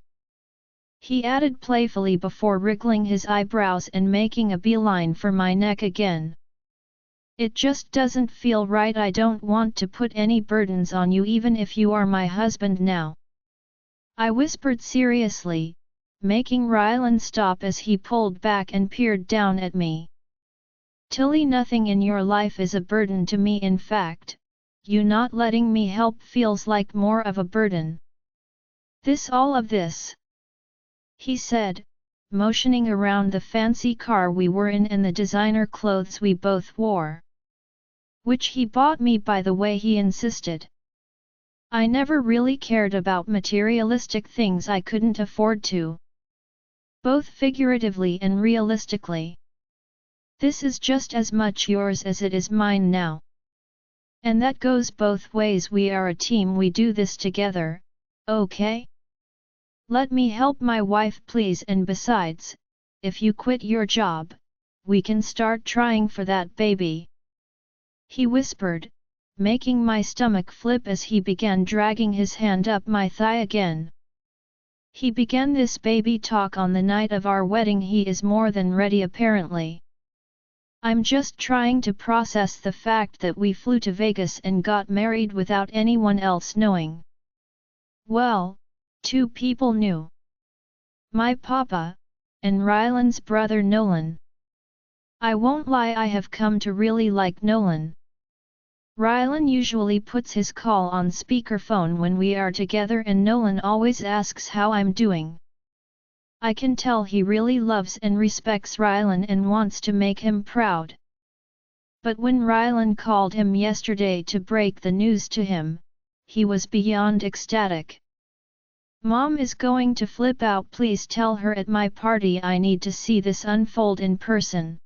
He added playfully before wriggling his eyebrows and making a beeline for my neck again. It just doesn't feel right. I don't want to put any burdens on you even if you are my husband now. I whispered seriously, making Rylan stop as he pulled back and peered down at me. Tilly, nothing in your life is a burden to me. In fact, you not letting me help feels like more of a burden. All of this, he said, motioning around the fancy car we were in and the designer clothes we both wore. which he bought me by the way he insisted. I never really cared about materialistic things I couldn't afford to. Both figuratively and realistically. This is just as much yours as it is mine now. And that goes both ways, we are a team, we do this together, okay? Let me help my wife please, and besides, if you quit your job, we can start trying for that baby. He whispered, making my stomach flip as he began dragging his hand up my thigh again. He began this baby talk on the night of our wedding. He is more than ready apparently. I'm just trying to process the fact that we flew to Vegas and got married without anyone else knowing. Well, 2 people knew. My papa, and Rylan's brother Nolan. I won't lie, I have come to really like Nolan. Rylan usually puts his call on speakerphone when we are together, and Nolan always asks how I'm doing. I can tell he really loves and respects Rylan and wants to make him proud. But when Rylan called him yesterday to break the news to him, he was beyond ecstatic. Mom is going to flip out, please tell her at my party I need to see this unfold in person.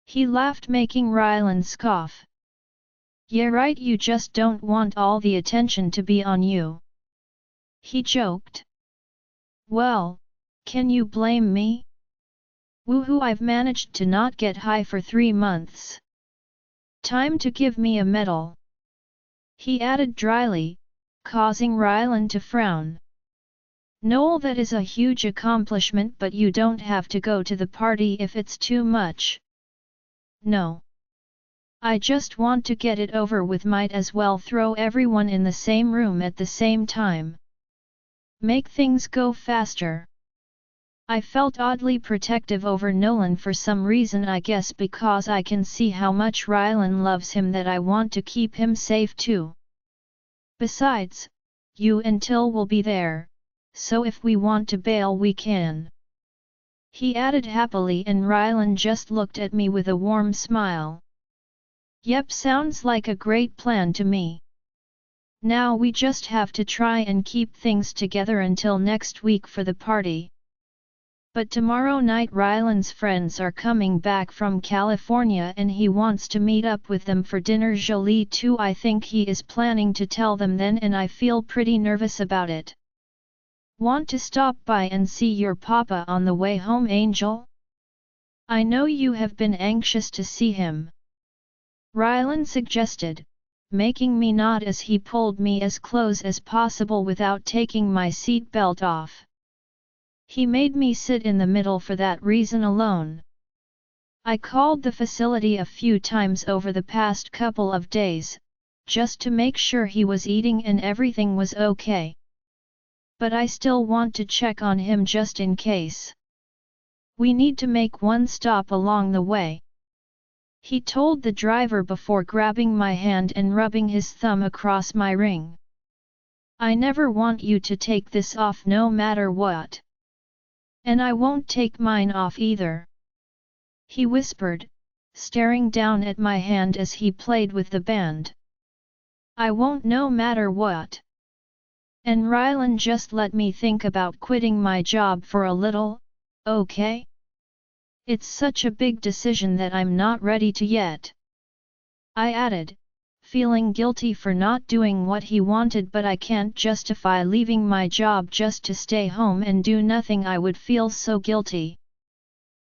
He laughed, making Rylan scoff. Yeah right, you just don't want all the attention to be on you. He joked. Well, can you blame me? Woohoo, I've managed to not get high for 3 months. Time to give me a medal. He added dryly, causing Rylan to frown. Noel, that is a huge accomplishment, but you don't have to go to the party if it's too much. No. I just want to get it over with, might as well throw everyone in the same room at the same time. Make things go faster. I felt oddly protective over Nolan for some reason, I guess because I can see how much Rylan loves him, that I want to keep him safe too. Besides, you and Till will be there, so if we want to bail we can. He added happily, and Rylan just looked at me with a warm smile. Yep, sounds like a great plan to me. Now we just have to try and keep things together until next week for the party. But tomorrow night Rylan's friends are coming back from California and he wants to meet up with them for dinner. Jolie too, I think he is planning to tell them then, and I feel pretty nervous about it. Want to stop by and see your papa on the way home, Angel? I know you have been anxious to see him. Rylan suggested, making me nod as he pulled me as close as possible without taking my seat belt off. He made me sit in the middle for that reason alone. I called the facility a few times over the past couple of days, just to make sure he was eating and everything was okay. But I still want to check on him just in case. We need to make one stop along the way. He told the driver before grabbing my hand and rubbing his thumb across my ring. I never want you to take this off no matter what. And I won't take mine off either. He whispered, staring down at my hand as he played with the band. I won't no matter what. And Rylan, just let me think about quitting my job for a little, okay? It's such a big decision that I'm not ready to yet. I added, feeling guilty for not doing what he wanted, but I can't justify leaving my job just to stay home and do nothing. I would feel so guilty.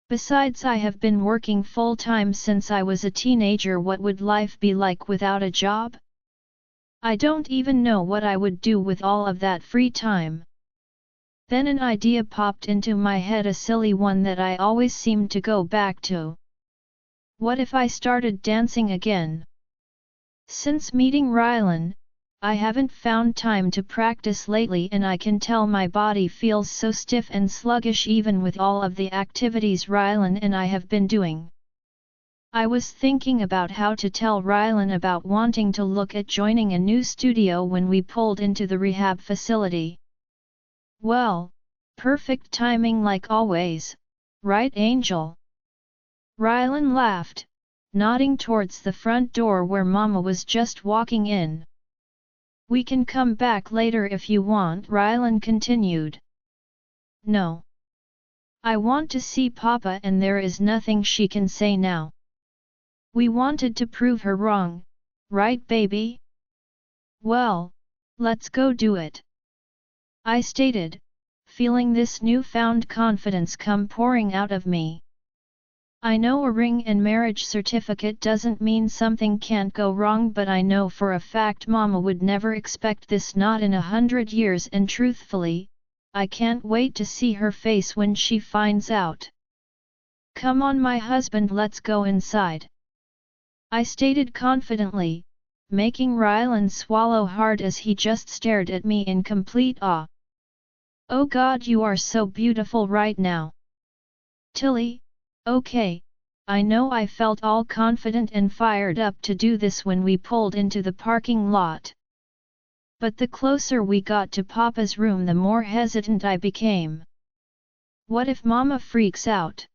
Besides, I have been working full-time since I was a teenager. What would life be like without a job? I don't even know what I would do with all of that free time. Then an idea popped into my head, a silly one that I always seem to go back to. What if I started dancing again? Since meeting Rylan, I haven't found time to practice lately, and I can tell my body feels so stiff and sluggish even with all of the activities Rylan and I have been doing. I was thinking about how to tell Rylan about wanting to look at joining a new studio when we pulled into the rehab facility. Well, perfect timing like always, right Angel? Rylan laughed, nodding towards the front door where Mama was just walking in. "We can come back later if you want," Rylan continued. "No. I want to see Papa and there is nothing she can say now. We wanted to prove her wrong, right baby? Well, let's go do it," I stated, feeling this newfound confidence come pouring out of me. I know a ring and marriage certificate doesn't mean something can't go wrong, but I know for a fact Mama would never expect this, not in 100 years, and truthfully, I can't wait to see her face when she finds out. "Come on my husband, let's go inside," I stated confidently, making Rylan swallow hard as he just stared at me in complete awe. "Oh God, you are so beautiful right now, Tilly." Okay, I know I felt all confident and fired up to do this when we pulled into the parking lot. But the closer we got to Papa's room, the more hesitant I became. What if Mama freaks out?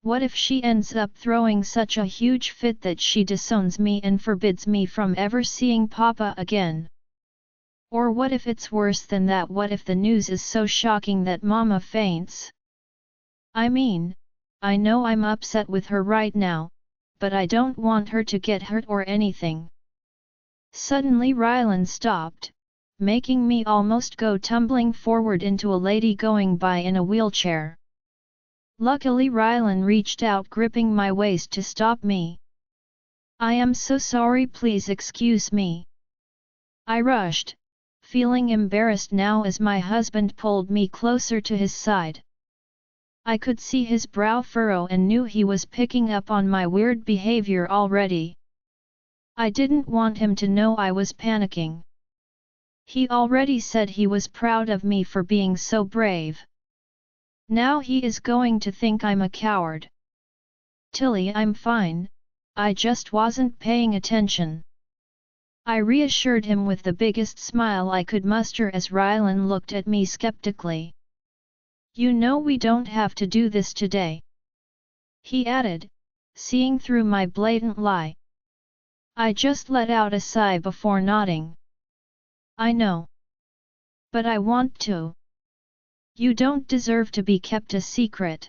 What if she ends up throwing such a huge fit that she disowns me and forbids me from ever seeing Papa again? Or what if it's worse than that? What if the news is so shocking that Mama faints? I mean, I know I'm upset with her right now, but I don't want her to get hurt or anything. Suddenly Rylan stopped, making me almost go tumbling forward into a lady going by in a wheelchair. Luckily Rylan reached out, gripping my waist to stop me. "I am so sorry, please excuse me," I rushed, feeling embarrassed now as my husband pulled me closer to his side. I could see his brow furrow and knew he was picking up on my weird behavior already. I didn't want him to know I was panicking. He already said he was proud of me for being so brave. Now he is going to think I'm a coward. "Tilly, I'm fine, I just wasn't paying attention," I reassured him with the biggest smile I could muster as Rylan looked at me skeptically. "You know we don't have to do this today," he added, seeing through my blatant lie. I just let out a sigh before nodding. "I know. But I want to. You don't deserve to be kept a secret,"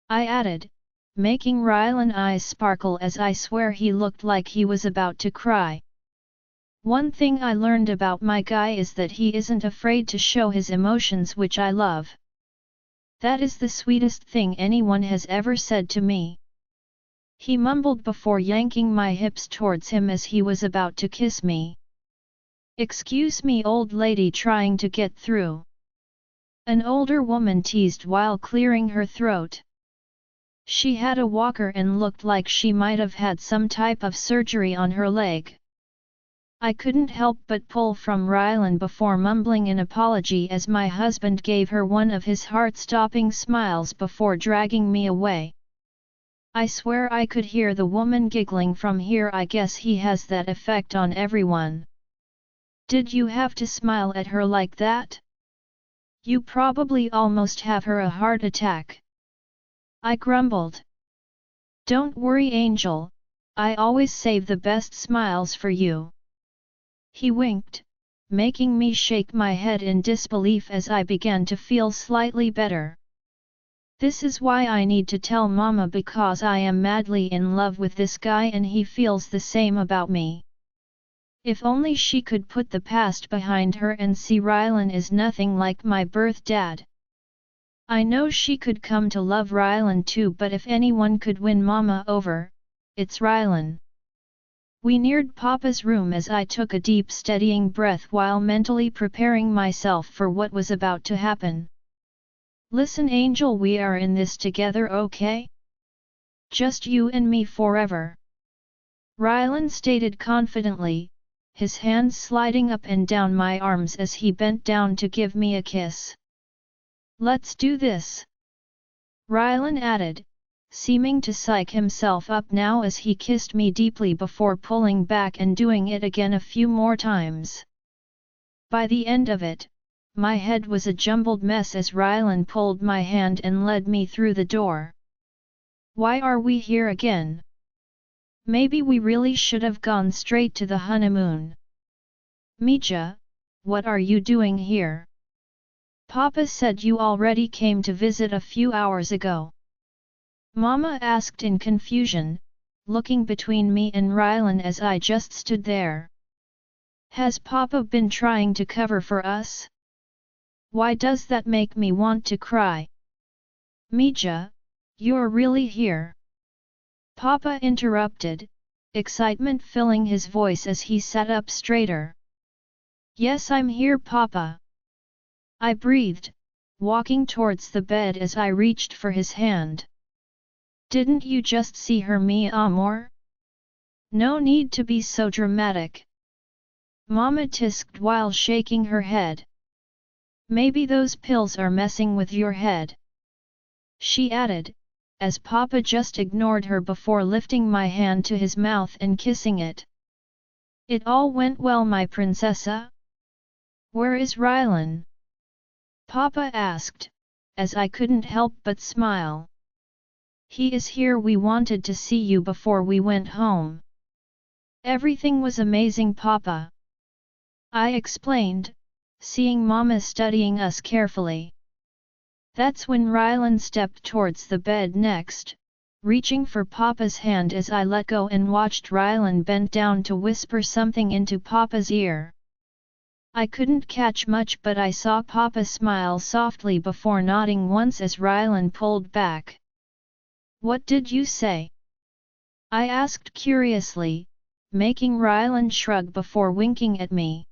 I added, making Rylan's eyes sparkle as I swear he looked like he was about to cry. One thing I learned about my guy is that he isn't afraid to show his emotions, which I love. That is the sweetest thing anyone has ever said to me. He mumbled before yanking my hips towards him as he was about to kiss me. "Excuse me, old lady," trying to get through. An older woman teased while clearing her throat. She had a walker and looked like she might have had some type of surgery on her leg. I couldn't help but pull from Rylan before mumbling an apology as my husband gave her one of his heart-stopping smiles before dragging me away. I swear I could hear the woman giggling from here. I guess he has that effect on everyone. "Did you have to smile at her like that? You probably almost have her a heart attack," I grumbled. "Don't worry, Angel, I always save the best smiles for you." He winked, making me shake my head in disbelief as I began to feel slightly better. This is why I need to tell Mama, because I am madly in love with this guy and he feels the same about me. If only she could put the past behind her and see Rylan is nothing like my birth dad. I know she could come to love Rylan too, but if anyone could win Mama over, it's Rylan. We neared Papa's room as I took a deep steadying breath while mentally preparing myself for what was about to happen. "Listen, Angel, we are in this together, okay? Just you and me forever," Rylan stated confidently, his hands sliding up and down my arms as he bent down to give me a kiss. "Let's do this," Rylan added, seeming to psych himself up now as he kissed me deeply before pulling back and doing it again a few more times. By the end of it, my head was a jumbled mess as Rylan pulled my hand and led me through the door. "Why are we here again?" Maybe we really should have gone straight to the honeymoon. Mija, what are you doing here? Papa said you already came to visit a few hours ago. Mama asked in confusion, looking between me and Rylan as I just stood there. Has Papa been trying to cover for us? Why does that make me want to cry? Mija, you're really here? Papa interrupted, excitement filling his voice as he sat up straighter. Yes, I'm here, Papa. I breathed, walking towards the bed as I reached for his hand. Didn't you just see her, mi amor? No need to be so dramatic. Mama tisked while shaking her head. Maybe those pills are messing with your head. She added, as Papa just ignored her before lifting my hand to his mouth and kissing it. It all went well, my princessa? Where is Rylan? Papa asked, as I couldn't help but smile. He is here, we wanted to see you before we went home. Everything was amazing, Papa. I explained, seeing Mama studying us carefully. That's when Rylan stepped towards the bed next, reaching for Papa's hand as I let go and watched Rylan bend down to whisper something into Papa's ear. I couldn't catch much, but I saw Papa smile softly before nodding once as Rylan pulled back. What did you say? I asked curiously, making Rylan shrug before winking at me.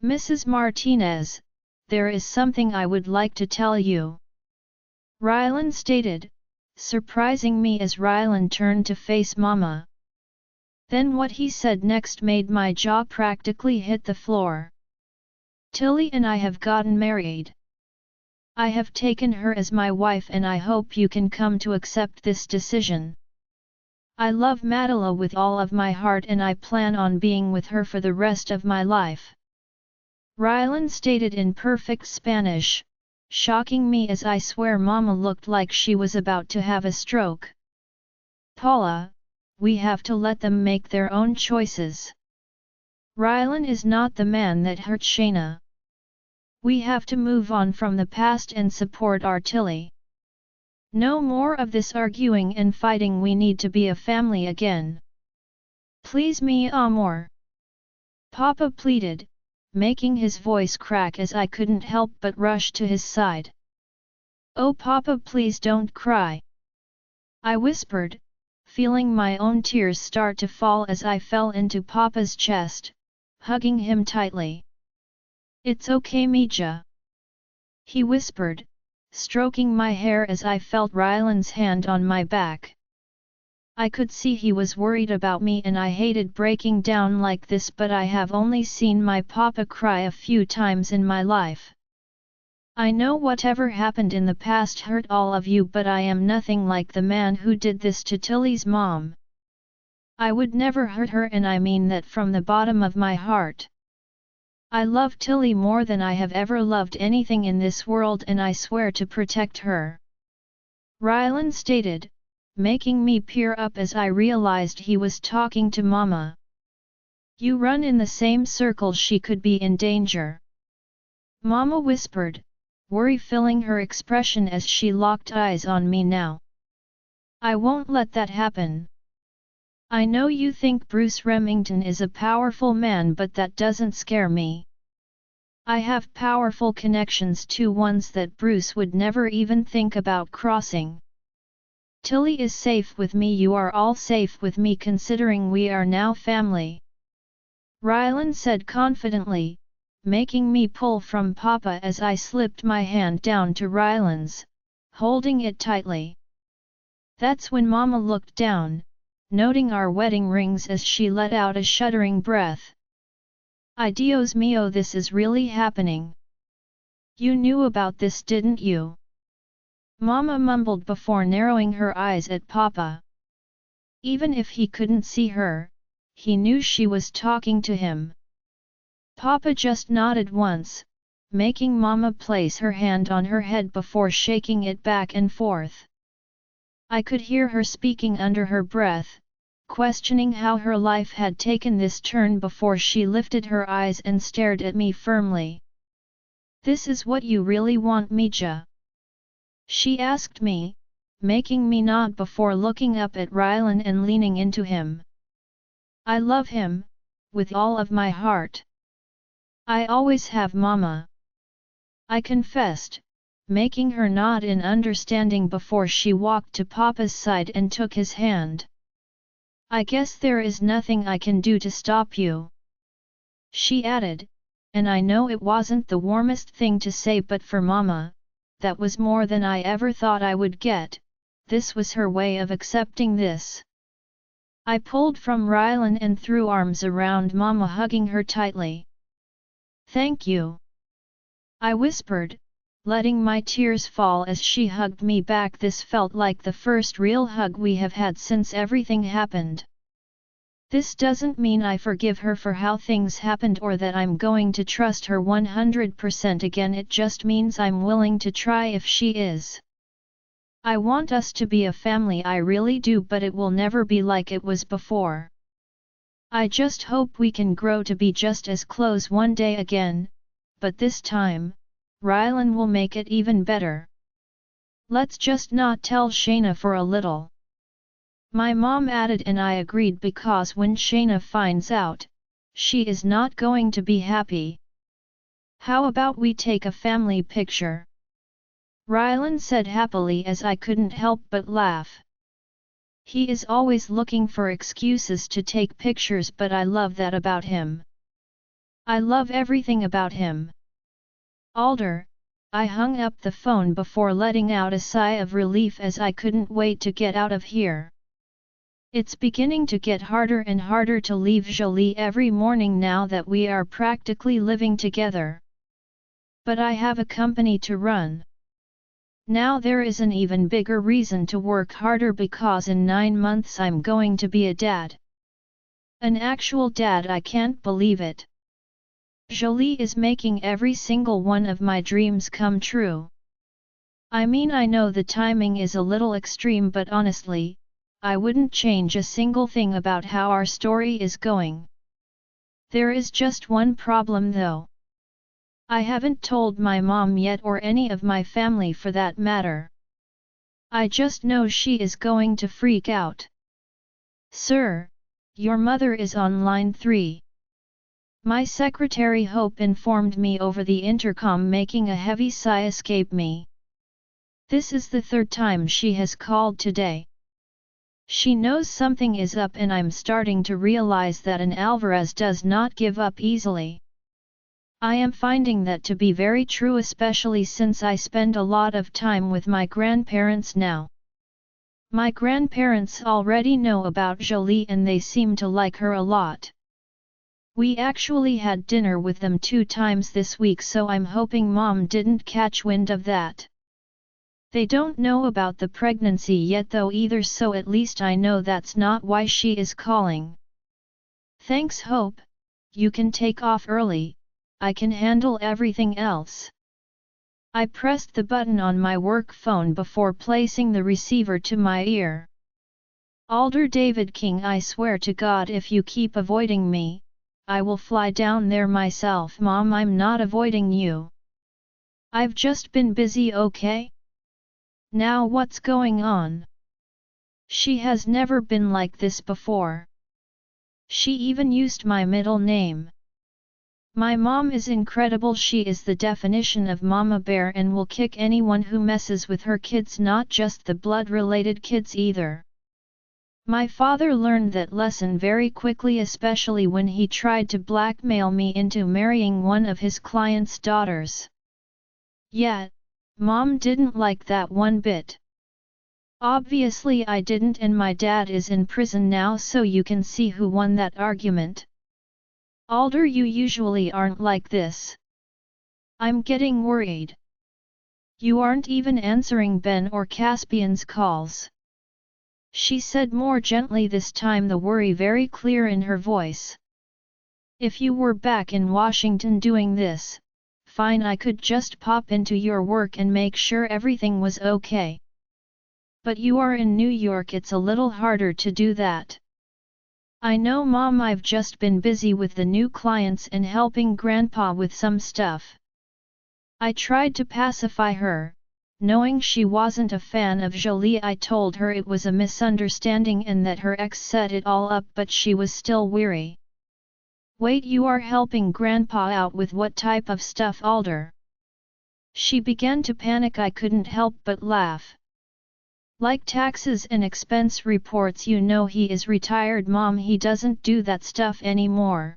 Mrs. Martinez, there is something I would like to tell you. Rylan stated, surprising me as Rylan turned to face Mama. Then what he said next made my jaw practically hit the floor. Tilly and I have gotten married. I have taken her as my wife and I hope you can come to accept this decision. I love Madela with all of my heart and I plan on being with her for the rest of my life. Rylan stated in perfect Spanish, shocking me as I swear Mama looked like she was about to have a stroke. Paula, we have to let them make their own choices. Rylan is not the man that hurt Shayna. We have to move on from the past and support our Tilly. No more of this arguing and fighting, we need to be a family again. Please, mi amor. Papa pleaded, making his voice crack as I couldn't help but rush to his side. Oh Papa, please don't cry. I whispered, feeling my own tears start to fall as I fell into Papa's chest, hugging him tightly. It's okay, Mija. He whispered, stroking my hair as I felt Rylan's hand on my back. I could see he was worried about me and I hated breaking down like this, but I have only seen my Papa cry a few times in my life. I know whatever happened in the past hurt all of you, but I am nothing like the man who did this to Tilly's mom. I would never hurt her, and I mean that from the bottom of my heart. I love Tilly more than I have ever loved anything in this world and I swear to protect her. Rylan stated, making me peer up as I realized he was talking to Mama. You run in the same circle, she could be in danger. Mama whispered, worry filling her expression as she locked eyes on me now. I won't let that happen. I know you think Bruce Remington is a powerful man, but that doesn't scare me. I have powerful connections too, ones that Bruce would never even think about crossing. Tilly is safe with me, you are all safe with me considering we are now family. Rylan said confidently, making me pull from Papa as I slipped my hand down to Rylan's, holding it tightly. That's when Mama looked down, noting our wedding rings as she let out a shuddering breath. Ay Dios mío, this is really happening. You knew about this, didn't you? Mama mumbled before narrowing her eyes at Papa. Even if he couldn't see her, he knew she was talking to him. Papa just nodded once, making Mama place her hand on her head before shaking it back and forth. I could hear her speaking under her breath, questioning how her life had taken this turn before she lifted her eyes and stared at me firmly. "This is what you really want, Mija?" she asked me, making me nod before looking up at Rylan and leaning into him. "I love him, with all of my heart. I always have, Mama," I confessed, making her nod in understanding before she walked to Papa's side and took his hand. "I guess there is nothing I can do to stop you," she added, and I know it wasn't the warmest thing to say, but for Mama, that was more than I ever thought I would get. This was her way of accepting this. I pulled from Rylan and threw arms around Mama, hugging her tightly. "Thank you," I whispered, letting my tears fall as she hugged me back. This felt like the first real hug we have had since everything happened. This doesn't mean I forgive her for how things happened or that I'm going to trust her 100% again. It just means I'm willing to try if she is. I want us to be a family, I really do, but it will never be like it was before. I just hope we can grow to be just as close one day again, but this time, Rylan will make it even better. Let's just not tell Shayna for a little," my mom added, and I agreed because when Shayna finds out, she is not going to be happy. "How about we take a family picture?" Rylan said happily as I couldn't help but laugh. He is always looking for excuses to take pictures, but I love that about him. I love everything about him. "Alder," I hung up the phone before letting out a sigh of relief as I couldn't wait to get out of here. It's beginning to get harder and harder to leave Jolie every morning now that we are practically living together. But I have a company to run. Now there is an even bigger reason to work harder because in 9 months I'm going to be a dad. An actual dad. I can't believe it. Jolie is making every single one of my dreams come true. I mean, I know the timing is a little extreme, but honestly, I wouldn't change a single thing about how our story is going. There is just one problem though. I haven't told my mom yet, or any of my family for that matter. I just know she is going to freak out. "Sir, your mother is on line 3. My secretary Hope informed me over the intercom, making a heavy sigh escape me. This is the 3rd time she has called today. She knows something is up, and I'm starting to realize that an Alvarez does not give up easily. I am finding that to be very true, especially since I spend a lot of time with my grandparents now. My grandparents already know about Jolie and they seem to like her a lot. We actually had dinner with them 2 times this week, so I'm hoping Mom didn't catch wind of that. They don't know about the pregnancy yet though either, so at least I know that's not why she is calling. Thanks, Hope. You can take off early. I can handle everything else." I pressed the button on my work phone before placing the receiver to my ear. "Alder David King, I swear to God if you keep avoiding me, I will fly down there myself." "Mom, I'm not avoiding you. I've just been busy, okay? Now what's going on?" She has never been like this before. She even used my middle name. My mom is incredible. She is the definition of Mama Bear and will kick anyone who messes with her kids, not just the blood-related kids either. My father learned that lesson very quickly, especially when he tried to blackmail me into marrying one of his clients' daughters. Yet, Mom didn't like that one bit. Obviously I didn't, and my dad is in prison now, so you can see who won that argument. "Alder, you usually aren't like this. I'm getting worried. You aren't even answering Ben or Caspian's calls," she said more gently this time, the worry very clear in her voice. "If you were back in Washington doing this, fine, I could just pop into your work and make sure everything was okay. But you are in New York, it's a little harder to do that. I know Mom, I've just been busy with the new clients and helping Grandpa with some stuff. I tried to pacify her. Knowing she wasn't a fan of Jolie, I told her it was a misunderstanding and that her ex set it all up, but she was still weary. Wait, you are helping Grandpa out with what type of stuff, Alder? She began to panic. I couldn't help but laugh. Like taxes and expense reports. You know he is retired, Mom, he doesn't do that stuff anymore.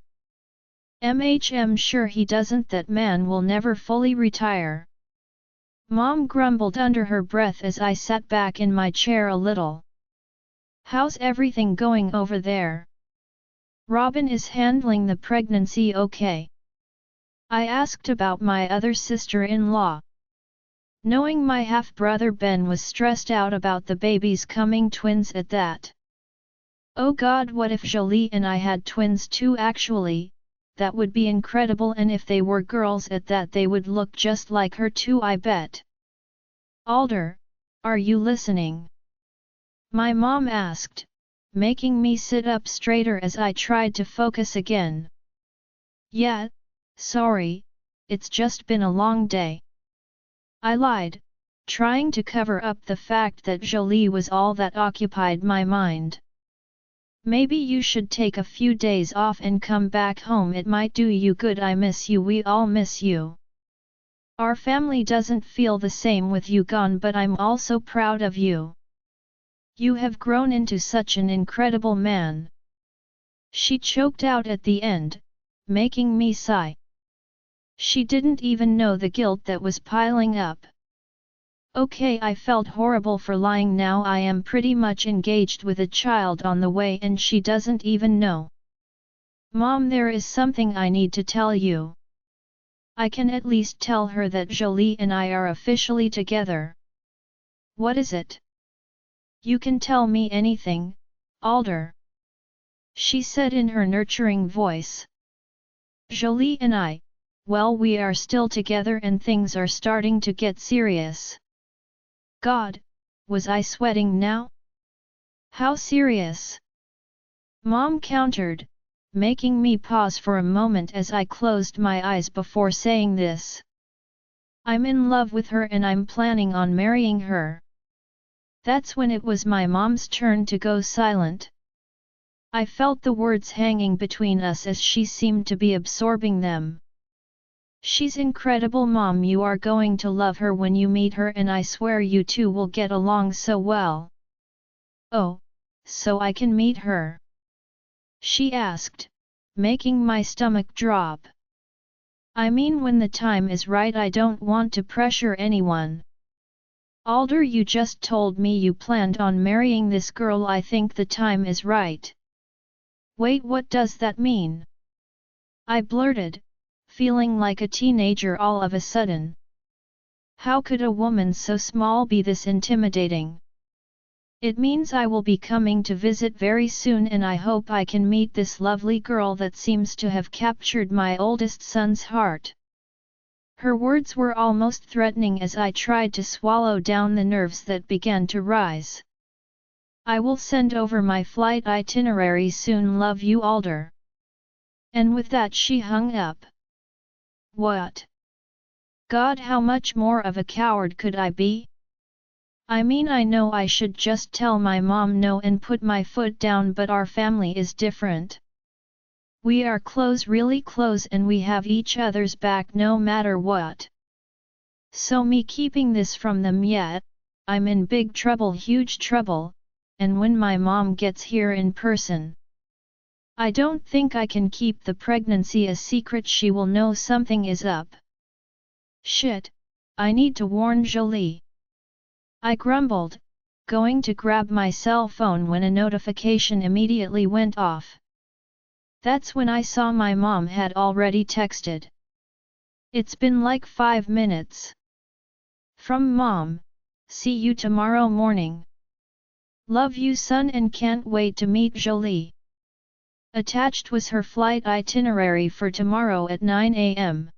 Sure he doesn't, that man will never fully retire. Mom grumbled under her breath as I sat back in my chair a little. How's everything going over there? Robin is handling the pregnancy okay? I asked about my other sister-in-law. Knowing my half-brother Ben was stressed out about the babies coming twins at that. Oh God, what if Jolie and I had twins too? Actually, that would be incredible, and if they were girls at that, they would look just like her too, I bet. Alder, are you listening? My mom asked, making me sit up straighter as I tried to focus again. Yeah, sorry, it's just been a long day. I lied, trying to cover up the fact that Jolie was all that occupied my mind. Maybe you should take a few days off and come back home, it might do you good. I miss you, we all miss you. Our family doesn't feel the same with you gone, but I'm also proud of you. You have grown into such an incredible man. She choked out at the end, making me sigh. She didn't even know the guilt that was piling up. Okay, I felt horrible for lying. Now I am pretty much engaged with a child on the way and she doesn't even know. Mom, there is something I need to tell you. I can at least tell her that Jolie and I are officially together. What is it? You can tell me anything, Alder. She said in her nurturing voice. Jolie and I, well, we are still together and things are starting to get serious. God, was I sweating now? How serious? Mom countered, making me pause for a moment as I closed my eyes before saying this. I'm in love with her and I'm planning on marrying her. That's when it was my mom's turn to go silent. I felt the words hanging between us as she seemed to be absorbing them. She's incredible, Mom, you are going to love her when you meet her and I swear you two will get along so well. Oh, so I can meet her? She asked, making my stomach drop. I mean when the time is right, I don't want to pressure anyone. Alder, you just told me you planned on marrying this girl. I think the time is right. Wait, what does that mean? I blurted, feeling like a teenager all of a sudden. How could a woman so small be this intimidating? It means I will be coming to visit very soon and I hope I can meet this lovely girl that seems to have captured my oldest son's heart. Her words were almost threatening as I tried to swallow down the nerves that began to rise. I will send over my flight itinerary soon, love you, Alder. And with that she hung up. What? God, how much more of a coward could I be? I mean, I know I should just tell my mom no and put my foot down, but our family is different. We are close, really close, and we have each other's back no matter what. So me keeping this from them, yet, I'm in big trouble, huge trouble, and when my mom gets here in person, I don't think I can keep the pregnancy a secret. She will know something is up. Shit, I need to warn Jolie. I grumbled, going to grab my cell phone when a notification immediately went off. That's when I saw my mom had already texted. It's been like 5 minutes. From Mom, see you tomorrow morning. Love you, son, and can't wait to meet Jolie. Attached was her flight itinerary for tomorrow at 9 a.m.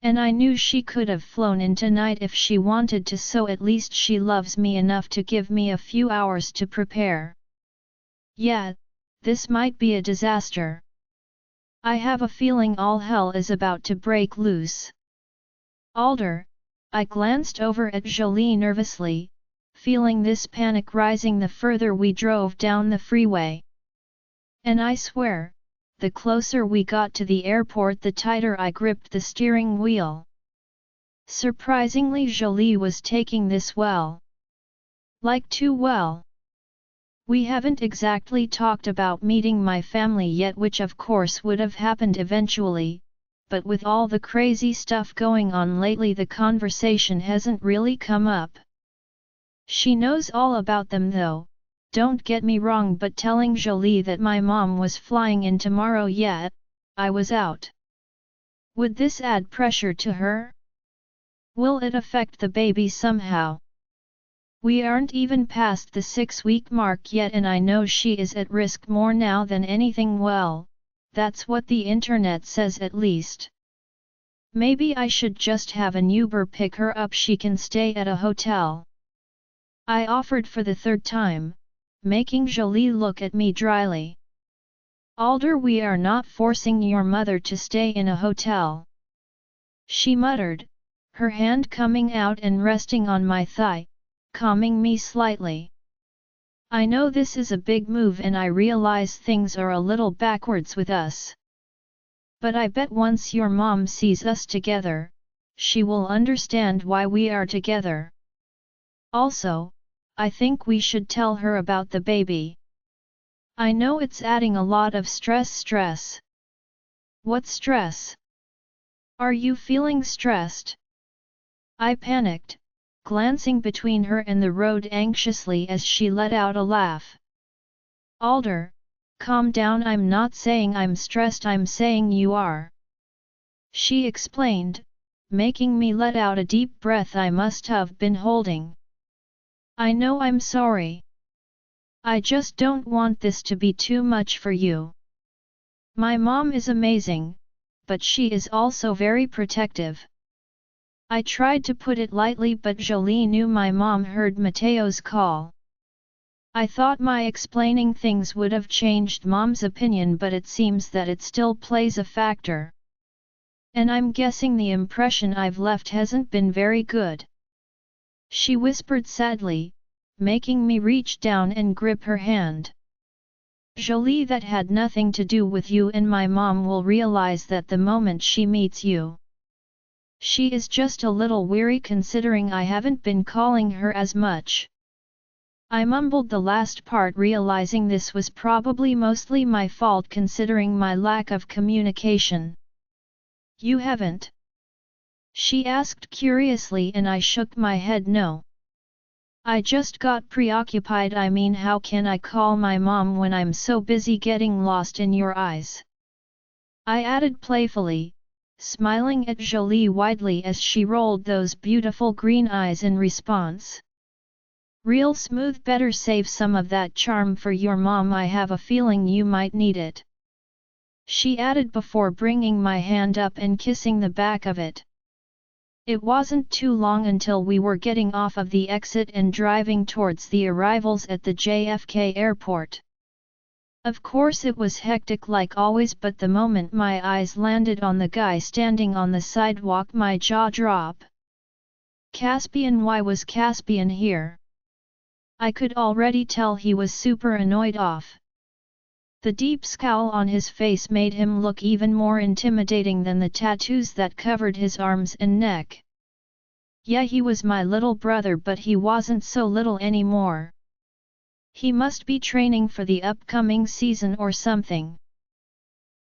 And I knew she could have flown in tonight if she wanted to, so at least she loves me enough to give me a few hours to prepare. Yeah, this might be a disaster. I have a feeling all hell is about to break loose. Alder, I glanced over at Jolie nervously, feeling this panic rising the further we drove down the freeway. And I swear, the closer we got to the airport the tighter I gripped the steering wheel. Surprisingly, Jolie was taking this well. Like too well. We haven't exactly talked about meeting my family yet, which of course would have happened eventually, but with all the crazy stuff going on lately the conversation hasn't really come up. She knows all about them though, don't get me wrong, but telling Jolie that my mom was flying in tomorrow yet, I was out. Would this add pressure to her? Will it affect the baby somehow? We aren't even past the 6-week mark yet and I know she is at risk more now than anything. Well, that's what the internet says at least. Maybe I should just have an Uber pick her up, she can stay at a hotel. I offered for the third time, making Jolie look at me dryly. Alder, we are not forcing your mother to stay in a hotel. She muttered, her hand coming out and resting on my thigh, calming me slightly. I know this is a big move and I realize things are a little backwards with us. But I bet once your mom sees us together, she will understand why we are together. Also, I think we should tell her about the baby. I know it's adding a lot of stress. What stress? Are you feeling stressed? I panicked, glancing between her and the road anxiously as she let out a laugh. Alder, calm down, I'm not saying I'm stressed, I'm saying you are. She explained, making me let out a deep breath I must have been holding. I know, I'm sorry. I just don't want this to be too much for you. My mom is amazing, but she is also very protective. I tried to put it lightly, but Jolie knew my mom heard Mateo's call. I thought my explaining things would have changed mom's opinion, but it seems that it still plays a factor. And I'm guessing the impression I've left hasn't been very good. She whispered sadly, making me reach down and grip her hand. Jolie, that had nothing to do with you, and my mom will realize that the moment she meets you. She is just a little weary considering I haven't been calling her as much. I mumbled the last part, realizing this was probably mostly my fault considering my lack of communication. You haven't? She asked curiously and I shook my head no. I just got preoccupied. I mean, how can I call my mom when I'm so busy getting lost in your eyes? I added playfully, smiling at Jolie widely as she rolled those beautiful green eyes in response. Real smooth, better save some of that charm for your mom, I have a feeling you might need it. She added before bringing my hand up and kissing the back of it. It wasn't too long until we were getting off of the exit and driving towards the arrivals at the JFK airport. Of course it was hectic like always, but the moment my eyes landed on the guy standing on the sidewalk my jaw dropped. Caspian, why was Caspian here? I could already tell he was super annoyed off. The deep scowl on his face made him look even more intimidating than the tattoos that covered his arms and neck. Yeah, he was my little brother, but he wasn't so little anymore. He must be training for the upcoming season or something.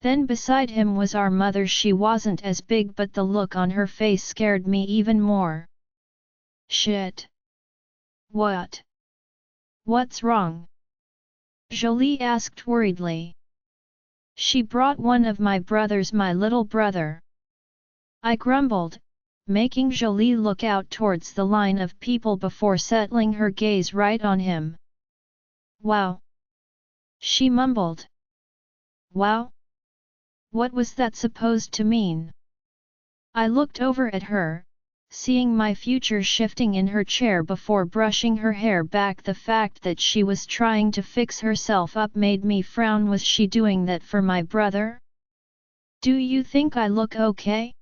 Then beside him was our mother. She wasn't as big, but the look on her face scared me even more. Shit. What? What's wrong? Jolie asked worriedly. She brought one of my brothers, my little brother. I grumbled, making Jolie look out towards the line of people before settling her gaze right on him. Wow. She mumbled. Wow? What was that supposed to mean? I looked over at her, seeing my future shifting in her chair before brushing her hair back. The fact that she was trying to fix herself up made me frown. Was she doing that for my brother? Do you think I look okay?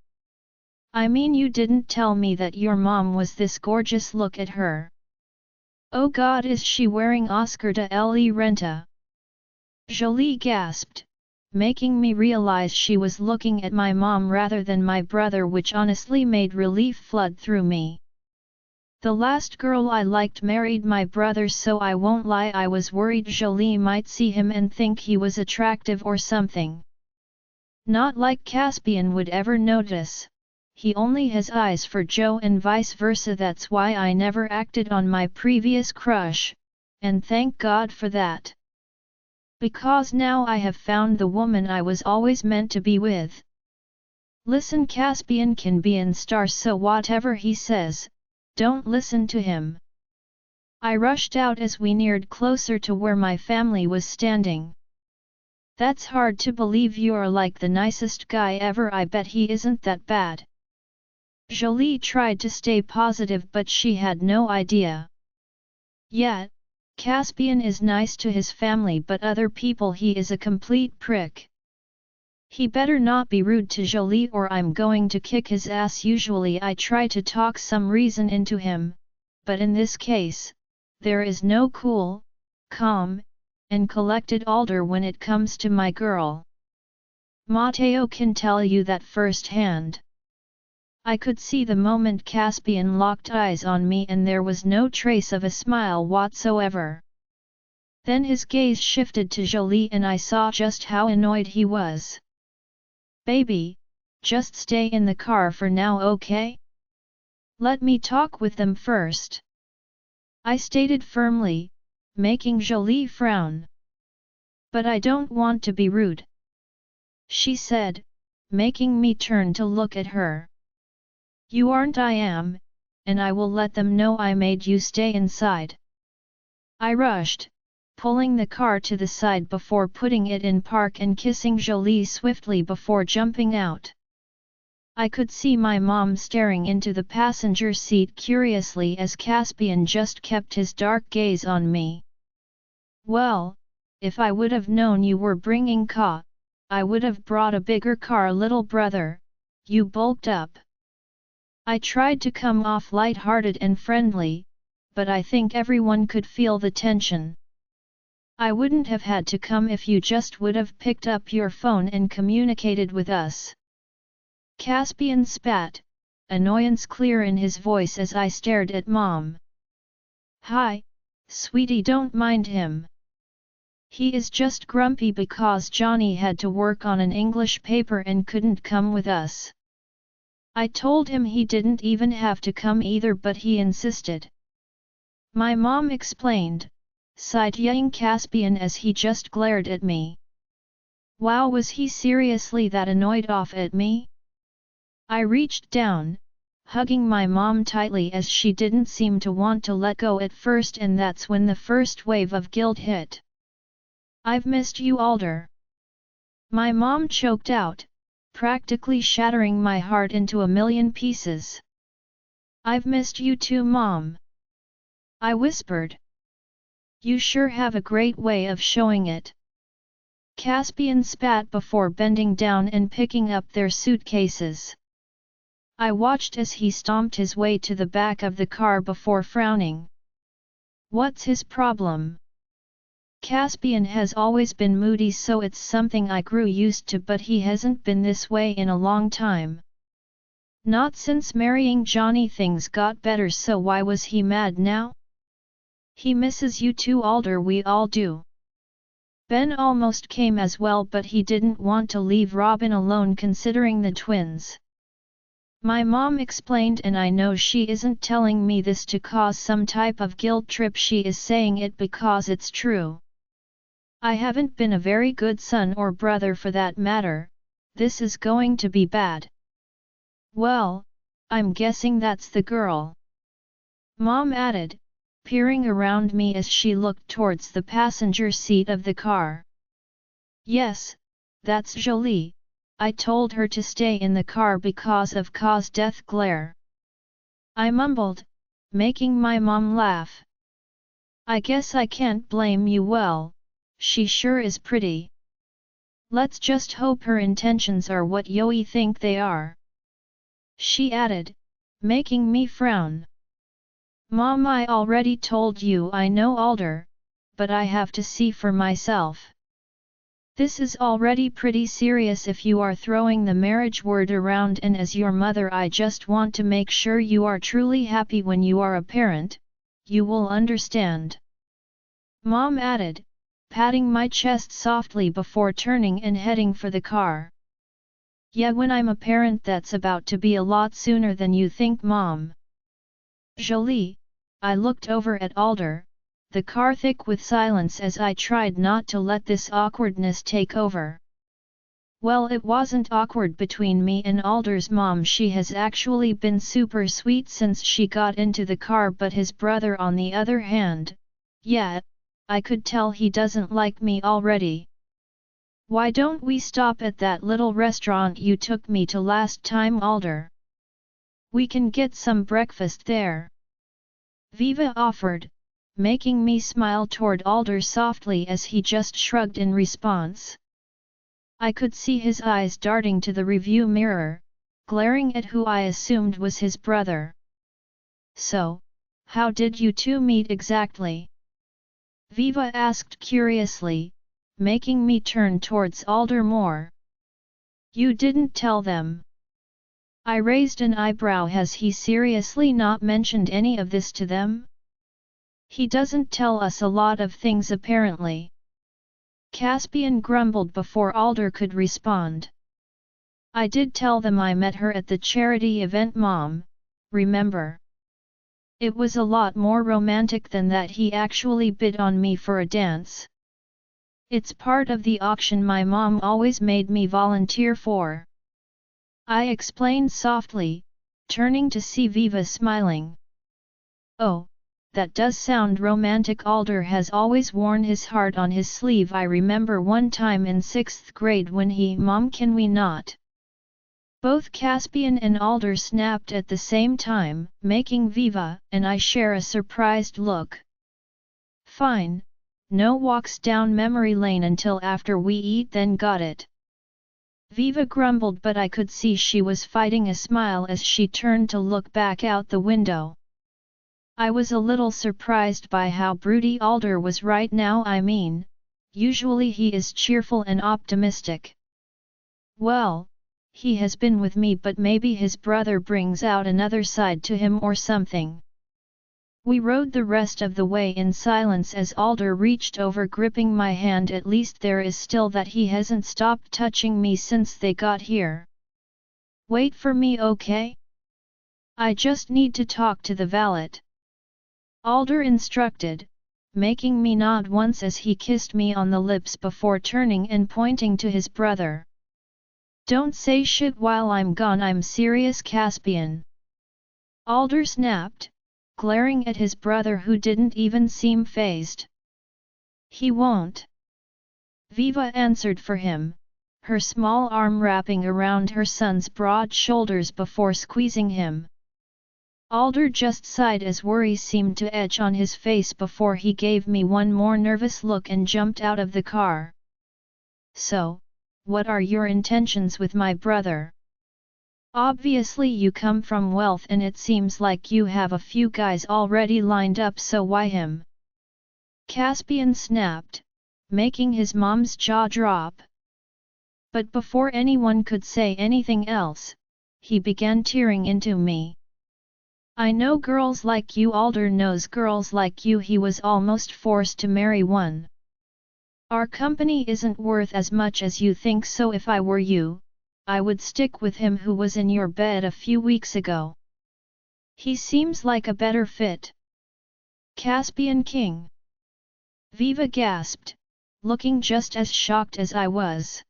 I mean, you didn't tell me that your mom was this gorgeous. Look at her. Oh God, is she wearing Oscar de la Renta? Jolie gasped, making me realize she was looking at my mom rather than my brother, which honestly made relief flood through me. The last girl I liked married my brother, so I won't lie, I was worried Jolie might see him and think he was attractive or something. Not like Caspian would ever notice. He only has eyes for Joe and vice versa. That's why I never acted on my previous crush, and thank God for that. Because now I have found the woman I was always meant to be with. Listen, Caspian can be in star, so whatever he says, don't listen to him. I rushed out as we neared closer to where my family was standing. That's hard to believe. You're like the nicest guy ever. I bet he isn't that bad. Jolie tried to stay positive, but she had no idea. Yeah, Caspian is nice to his family, but other people he is a complete prick. He better not be rude to Jolie or I'm going to kick his ass. Usually I try to talk some reason into him, but in this case, there is no cool, calm, and collected order when it comes to my girl. Matteo can tell you that firsthand. I could see the moment Caspian locked eyes on me, and there was no trace of a smile whatsoever. Then his gaze shifted to Jolie and I saw just how annoyed he was. Baby, just stay in the car for now, okay? Let me talk with them first. I stated firmly, making Jolie frown. But I don't want to be rude, she said, making me turn to look at her. You aren't, I am, and I will let them know I made you stay inside. I rushed, pulling the car to the side before putting it in park and kissing Jolie swiftly before jumping out. I could see my mom staring into the passenger seat curiously as Caspian just kept his dark gaze on me. Well, if I would have known you were bringing Ka, I would have brought a bigger car, little brother, you bulked up. I tried to come off light-hearted and friendly, but I think everyone could feel the tension. I wouldn't have had to come if you just would have picked up your phone and communicated with us. Caspian spat, annoyance clear in his voice as I stared at Mom. Hi, sweetie, don't mind him. He is just grumpy because Johnny had to work on an English paper and couldn't come with us. I told him he didn't even have to come either, but he insisted. My mom explained, side-eyeing Caspian as he just glared at me. Wow, was he seriously that annoyed off at me? I reached down, hugging my mom tightly as she didn't seem to want to let go at first, and that's when the first wave of guilt hit. I've missed you, Alder. My mom choked out, practically shattering my heart into a million pieces. I've missed you too, Mom. I whispered. You sure have a great way of showing it. Caspian spat before bending down and picking up their suitcases. I watched as he stomped his way to the back of the car before frowning. What's his problem? Caspian has always been moody, so it's something I grew used to, but he hasn't been this way in a long time. Not since marrying Johnny. Things got better, so why was he mad now? He misses you too, Alder, we all do. Ben almost came as well, but he didn't want to leave Robin alone considering the twins. My mom explained, and I know she isn't telling me this to cause some type of guilt trip, she is saying it because it's true. I haven't been a very good son or brother for that matter. This is going to be bad. Well, I'm guessing that's the girl. Mom added, peering around me as she looked towards the passenger seat of the car. Yes, that's Jolie. I told her to stay in the car because of Ka's death glare. I mumbled, making my mom laugh. I guess I can't blame you. Well, she sure is pretty. Let's just hope her intentions are what Yoi think they are. She added, making me frown. Mom, I already told you I know Alder, but I have to see for myself. This is already pretty serious if you are throwing the marriage word around, and as your mother I just want to make sure you are truly happy when you are a parent, you will understand. Mom added, patting my chest softly before turning and heading for the car. Yeah, when I'm a parent that's about to be a lot sooner than you think, Mom. Jolie, I looked over at Alder, the car thick with silence as I tried not to let this awkwardness take over. Well, it wasn't awkward between me and Alder's mom. She has actually been super sweet since she got into the car, but his brother on the other hand, yeah, I could tell he doesn't like me already. Why don't we stop at that little restaurant you took me to last time, Alder? We can get some breakfast there. Viva offered, making me smile toward Alder softly as he just shrugged in response. I could see his eyes darting to the review mirror, glaring at who I assumed was his brother. So, how did you two meet exactly? Viva asked curiously, making me turn towards Alder more. You didn't tell them? I raised an eyebrow. Has he seriously not mentioned any of this to them? He doesn't tell us a lot of things apparently. Caspian grumbled before Alder could respond. I did tell them I met her at the charity event, Mom, remember? It was a lot more romantic than that. He actually bid on me for a dance. It's part of the auction my mom always made me volunteer for. I explained softly, turning to see Viva smiling. Oh, that does sound romantic. Alder has always worn his heart on his sleeve. I remember one time in 6th grade when Mom, can we not? Both Caspian and Alder snapped at the same time, making Viva and I share a surprised look. Fine, no walks down memory lane until after we eat, then got it. Viva grumbled, but I could see she was fighting a smile as she turned to look back out the window. I was a little surprised by how broody Alder was right now. I mean, usually he is cheerful and optimistic. Well, he has been with me, but maybe his brother brings out another side to him or something. We rode the rest of the way in silence as Alder reached over, gripping my hand. At least there is still that he hasn't stopped touching me since they got here. Wait for me, okay? I just need to talk to the valet. Alder instructed, making me nod once as he kissed me on the lips before turning and pointing to his brother. Don't say shit while I'm gone. I'm serious, Caspian. Alder snapped, glaring at his brother who didn't even seem fazed. He won't. Viva answered for him, her small arm wrapping around her son's broad shoulders before squeezing him. Alder just sighed as worry seemed to etch on his face before he gave me one more nervous look and jumped out of the car. So, what are your intentions with my brother? Obviously you come from wealth and it seems like you have a few guys already lined up, so why him? Caspian snapped, making his mom's jaw drop. But before anyone could say anything else, he began tearing into me. I know girls like you. Alder knows girls like you. He was almost forced to marry one. Our company isn't worth as much as you think, so if I were you, I would stick with him who was in your bed a few weeks ago. He seems like a better fit. Caspian King. Viva gasped, looking just as shocked as I was.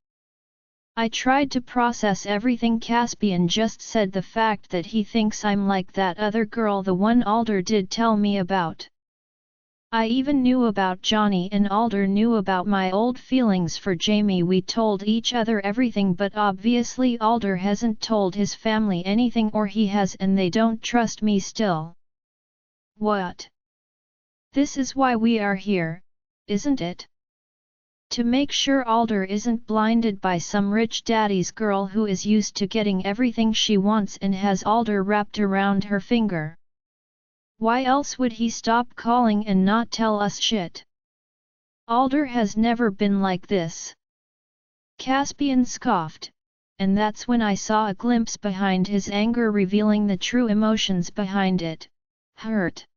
I tried to process everything Caspian just said. The fact that he thinks I'm like that other girl, the one Alder did tell me about. I even knew about Johnny and Alder knew about my old feelings for Jamie. We told each other everything, but obviously Alder hasn't told his family anything, or he has and they don't trust me still. What? This is why we are here, isn't it? To make sure Alder isn't blinded by some rich daddy's girl who is used to getting everything she wants and has Alder wrapped around her finger. Why else would he stop calling and not tell us shit? Alder has never been like this. Caspian scoffed, and that's when I saw a glimpse behind his anger, revealing the true emotions behind it: hurt.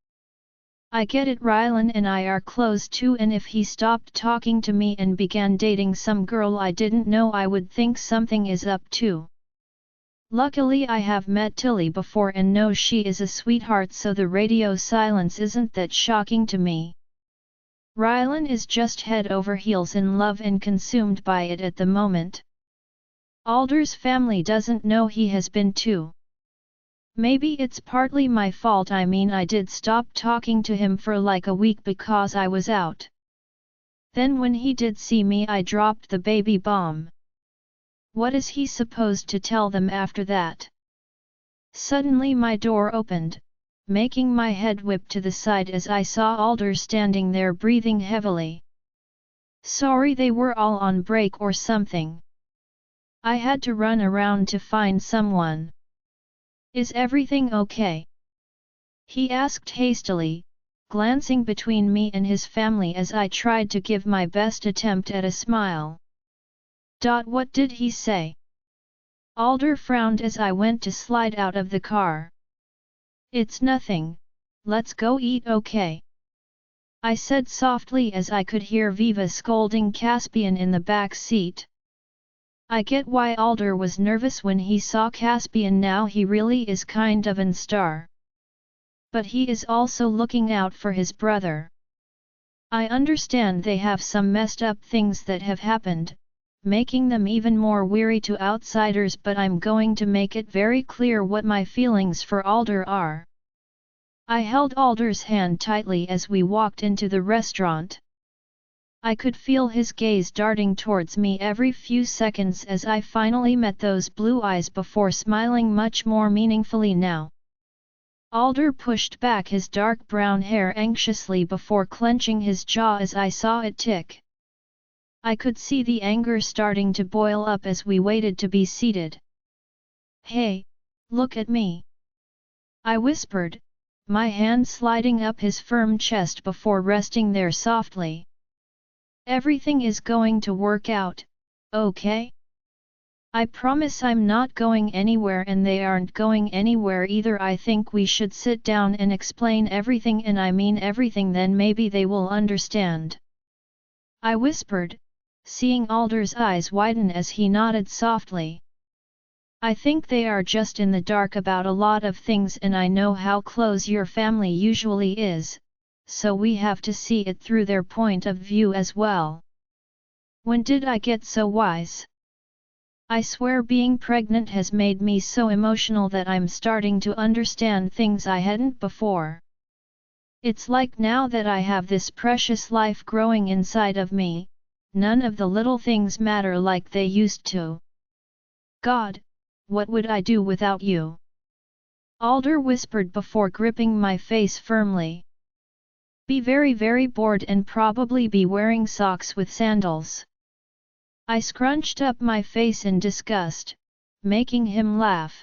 I get it, Rylan and I are close too, and if he stopped talking to me and began dating some girl I didn't know, I would think something is up too. Luckily I have met Tilly before and know she is a sweetheart, so the radio silence isn't that shocking to me. Rylan is just head over heels in love and consumed by it at the moment. Alder's family doesn't know he has been too. Maybe it's partly my fault. I mean, I did stop talking to him for like a week because I was out. Then when he did see me I dropped the baby bomb. What is he supposed to tell them after that? Suddenly my door opened, making my head whip to the side as I saw Alder standing there breathing heavily. Sorry, they were all on break or something. I had to run around to find someone. Is everything okay? He asked hastily, glancing between me and his family as I tried to give my best attempt at a smile. What did he say? Alder frowned as I went to slide out of the car. It's nothing, let's go eat, okay? I said softly as I could hear Viva scolding Caspian in the back seat. I get why Alder was nervous when he saw Caspian. Now he really is kind of an star. But he is also looking out for his brother. I understand they have some messed up things that have happened, making them even more weary to outsiders, but I'm going to make it very clear what my feelings for Alder are. I held Alder's hand tightly as we walked into the restaurant. I could feel his gaze darting towards me every few seconds as I finally met those blue eyes before smiling much more meaningfully now. Alder pushed back his dark brown hair anxiously before clenching his jaw as I saw it tick. I could see the anger starting to boil up as we waited to be seated. Hey, look at me! I whispered, my hand sliding up his firm chest before resting there softly. Everything is going to work out, okay? I promise I'm not going anywhere and they aren't going anywhere either. I think we should sit down and explain everything, and I mean everything, then maybe they will understand. I whispered, seeing Alder's eyes widen as he nodded softly. I think they are just in the dark about a lot of things, and I know how close your family usually is, so we have to see it through their point of view as well. When did I get so wise? I swear being pregnant has made me so emotional that I'm starting to understand things I hadn't before. It's like now that I have this precious life growing inside of me, none of the little things matter like they used to. God, what would I do without you? Alder whispered before gripping my face firmly. Be very, very bored and probably be wearing socks with sandals. I scrunched up my face in disgust, making him laugh.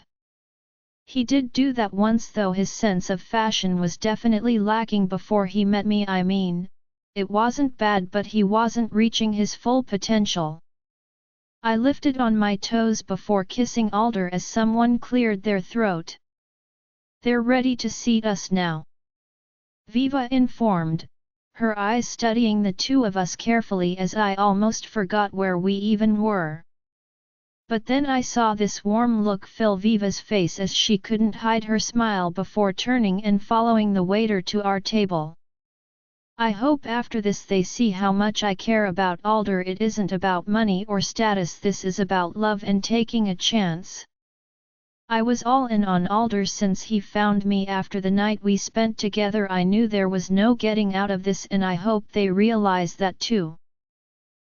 He did do that once, though his sense of fashion was definitely lacking before he met me. I mean, it wasn't bad, but he wasn't reaching his full potential. I lifted on my toes before kissing Alder as someone cleared their throat. They're ready to seat us now, Viva informed, her eyes studying the two of us carefully as I almost forgot where we even were. But then I saw this warm look fill Viva's face as she couldn't hide her smile before turning and following the waiter to our table. I hope after this they see how much I care about Alder. It isn't about money or status, this is about love and taking a chance. I was all in on Alder since he found me after the night we spent together. I knew there was no getting out of this, and I hope they realize that too.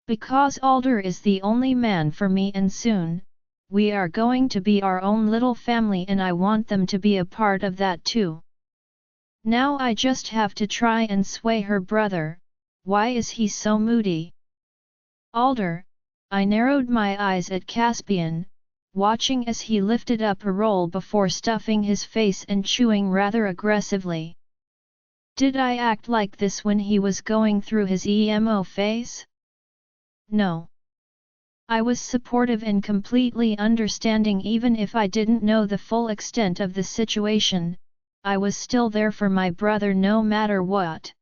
Because Alder is the only man for me, and soon, we are going to be our own little family, and I want them to be a part of that too. Now I just have to try and sway her brother. Why is he so moody? Alder, I narrowed my eyes at Caspian, watching as he lifted up a roll before stuffing his face and chewing rather aggressively. Did I act like this when he was going through his emo phase? No. I was supportive and completely understanding. Even if I didn't know the full extent of the situation, I was still there for my brother no matter what.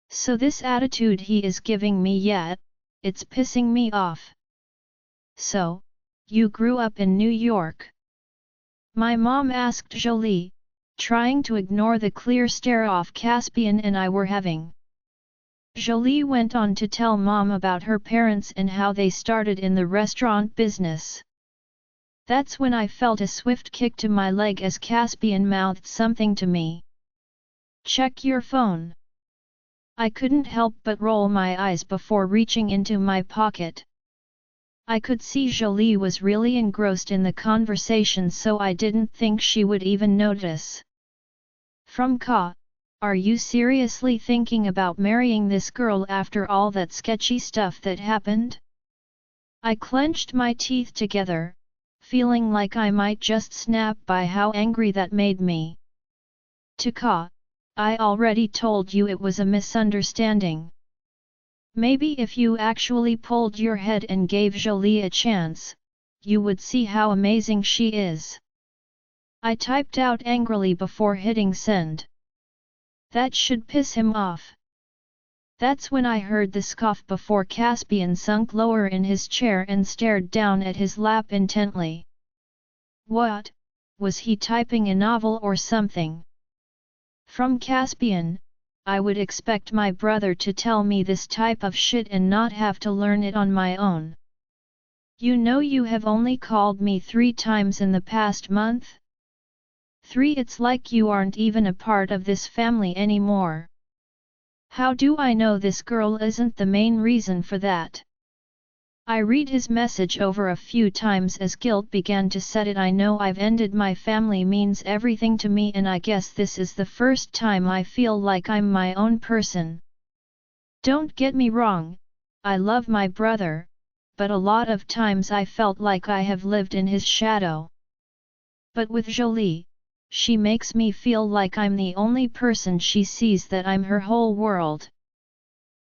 So this attitude he is giving me, yet, it's pissing me off. So, you grew up in New York? My mom asked Jolie, trying to ignore the clear stare-off Caspian and I were having. Jolie went on to tell Mom about her parents and how they started in the restaurant business. That's when I felt a swift kick to my leg as Caspian mouthed something to me. Check your phone. I couldn't help but roll my eyes before reaching into my pocket. I could see Jolie was really engrossed in the conversation, so I didn't think she would even notice. From Ka, are you seriously thinking about marrying this girl after all that sketchy stuff that happened? I clenched my teeth together, feeling like I might just snap by how angry that made me. To Ka, I already told you it was a misunderstanding. Maybe if you actually pulled your head and gave Jolie a chance, you would see how amazing she is. I typed out angrily before hitting send. That should piss him off. That's when I heard the scoff before Caspian sunk lower in his chair and stared down at his lap intently. What? Was he typing a novel or something? From Caspian, I would expect my brother to tell me this type of shit and not have to learn it on my own. You know you have only called me 3 times in the past month? 3. It's like you aren't even a part of this family anymore. How do I know this girl isn't the main reason for that? I read his message over a few times as guilt began to set in. I know I've ended my family means everything to me, and I guess this is the first time I feel like I'm my own person. Don't get me wrong, I love my brother, but a lot of times I felt like I have lived in his shadow. But with Jolie, she makes me feel like I'm the only person she sees, that I'm her whole world.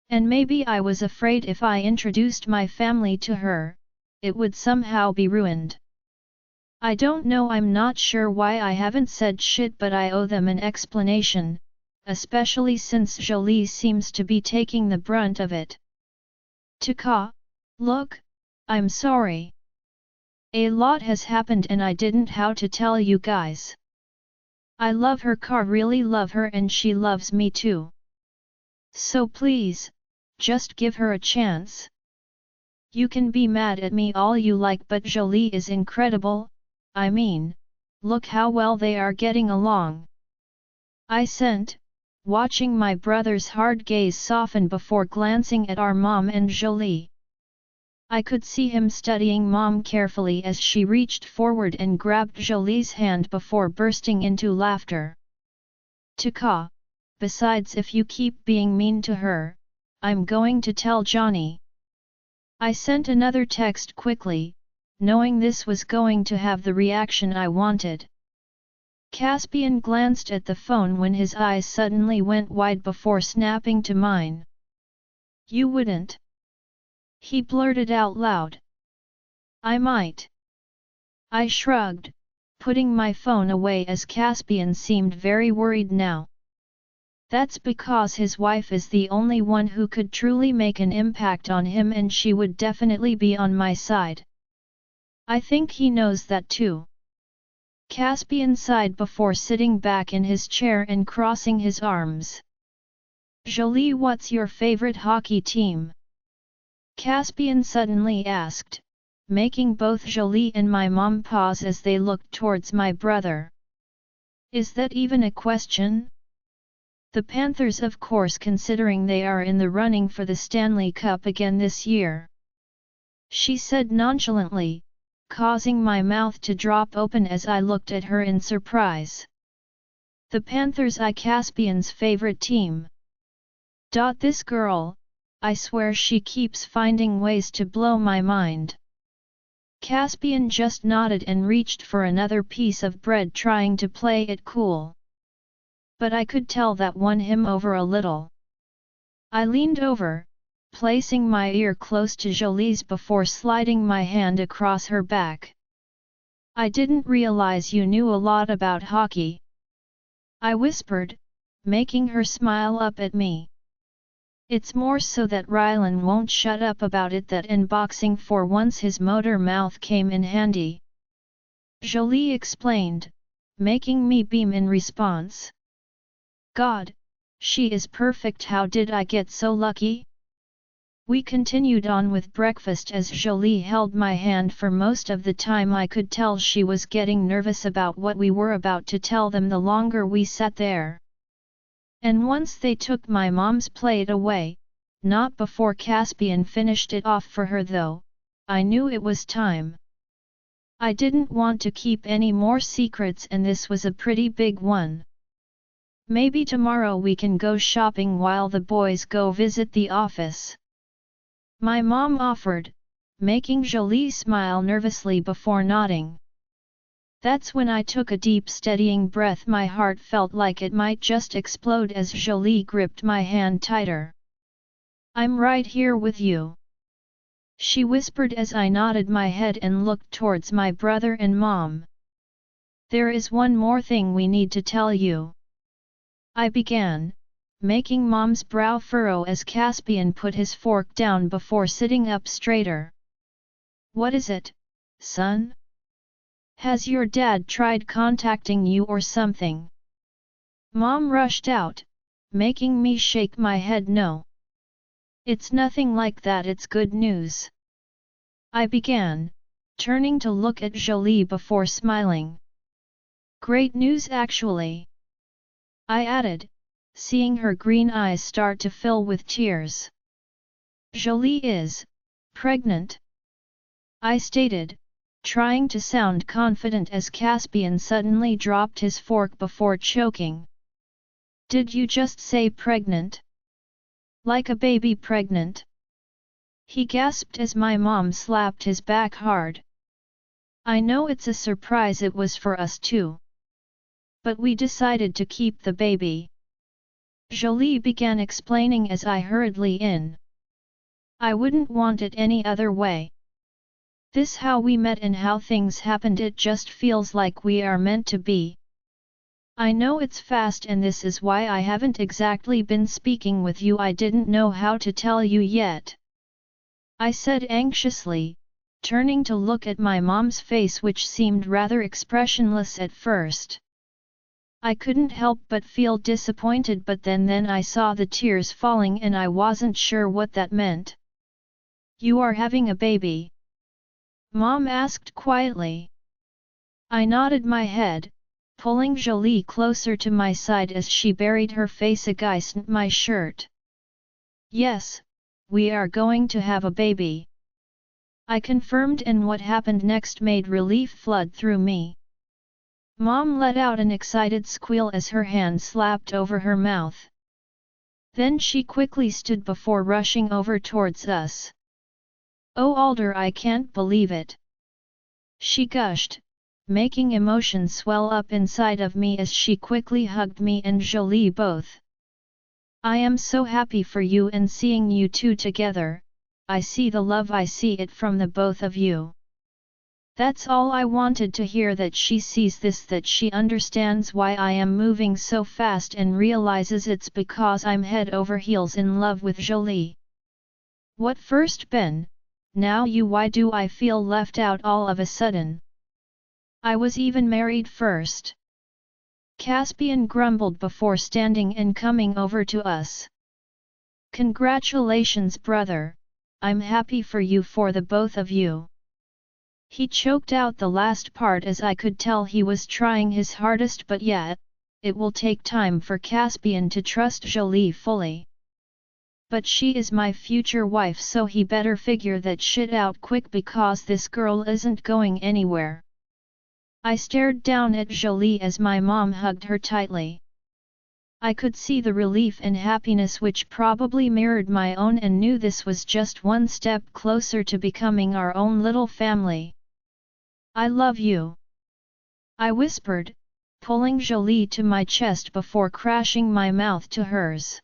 And maybe I was afraid if I introduced my family to her, it would somehow be ruined. I don't know, I'm not sure why I haven't said shit, but I owe them an explanation, especially since Jolie seems to be taking the brunt of it. To Ka, look, I'm sorry. A lot has happened and I didn't how to tell you guys. I love her, Ka, really love her, and she loves me too. So please, just give her a chance. You can be mad at me all you like, but Jolie is incredible. I mean, look how well they are getting along. I sent, watching my brother's hard gaze soften before glancing at our mom and Jolie. I could see him studying Mom carefully as she reached forward and grabbed Jolie's hand before bursting into laughter. To Ka, besides, if you keep being mean to her, I'm going to tell Johnny. I sent another text quickly, knowing this was going to have the reaction I wanted. Caspian glanced at the phone when his eyes suddenly went wide before snapping to mine. You wouldn't? He blurted out loud. I might. I shrugged, putting my phone away as Caspian seemed very worried now. That's because his wife is the only one who could truly make an impact on him, and she would definitely be on my side. I think he knows that too. Caspian sighed before sitting back in his chair and crossing his arms. Jolie, what's your favorite hockey team? Caspian suddenly asked, making both Jolie and my mom pause as they looked towards my brother. Is that even a question? The Panthers, of course, considering they are in the running for the Stanley Cup again this year. She said nonchalantly, causing my mouth to drop open as I looked at her in surprise. The Panthers are Caspian's favorite team. This girl, I swear she keeps finding ways to blow my mind. Caspian just nodded and reached for another piece of bread, trying to play it cool. But I could tell that won him over a little. I leaned over, placing my ear close to Jolie's before sliding my hand across her back. I didn't realize you knew a lot about hockey, I whispered, making her smile up at me. It's more so that Rylan won't shut up about it that in boxing for once his motor mouth came in handy. Jolie explained, making me beam in response. God, she is perfect. How did I get so lucky? We continued on with breakfast as Jolie held my hand for most of the time. I could tell she was getting nervous about what we were about to tell them the longer we sat there. And once they took my mom's plate away, not before Caspian finished it off for her though, I knew it was time. I didn't want to keep any more secrets, and this was a pretty big one. Maybe tomorrow we can go shopping while the boys go visit the office. My mom offered, making Jolie smile nervously before nodding. That's when I took a deep steadying breath. My heart felt like it might just explode as Jolie gripped my hand tighter. I'm right here with you, she whispered as I nodded my head and looked towards my brother and mom. There is one more thing we need to tell you, I began, making mom's brow furrow as Caspian put his fork down before sitting up straighter. What is it, son? Has your dad tried contacting you or something? Mom rushed out, making me shake my head. No. It's nothing like that, it's good news, I began, turning to look at Jolie before smiling. Great news actually, I added, seeing her green eyes start to fill with tears. Jolie is pregnant, I stated, trying to sound confident as Caspian suddenly dropped his fork before choking. Did you just say pregnant? Like a baby pregnant? He gasped as my mom slapped his back hard. I know it's a surprise, it was for us too. But we decided to keep the baby, Jolie began explaining as I hurriedly in. I wouldn't want it any other way. This how we met and how things happened, it just feels like we are meant to be. I know it's fast and this is why I haven't exactly been speaking with you. I didn't know how to tell you yet, I said anxiously, turning to look at my mom's face, which seemed rather expressionless at first. I couldn't help but feel disappointed, but then I saw the tears falling and I wasn't sure what that meant. You are having a baby? Mom asked quietly. I nodded my head, pulling Jolie closer to my side as she buried her face against my shirt. Yes, we are going to have a baby, I confirmed, and what happened next made relief flood through me. Mom let out an excited squeal as her hand slapped over her mouth. Then she quickly stood before rushing over towards us. Oh Alder, I can't believe it, she gushed, making emotion swell up inside of me as she quickly hugged me and Jolie both. I am so happy for you and seeing you two together. I see the love, I see it from the both of you. That's all I wanted to hear, that she sees this, that she understands why I am moving so fast and realizes it's because I'm head over heels in love with Jolie. What first Ben, now you, why do I feel left out all of a sudden? I was even married first, Caspian grumbled before standing and coming over to us. Congratulations brother, I'm happy for you, for the both of you. He choked out the last part as I could tell he was trying his hardest, but yet, it will take time for Caspian to trust Jolie fully. But she is my future wife, so he better figure that shit out quick because this girl isn't going anywhere. I stared down at Jolie as my mom hugged her tightly. I could see the relief and happiness which probably mirrored my own and knew this was just one step closer to becoming our own little family. I love you, I whispered, pulling Jolie to my chest before crashing my mouth to hers.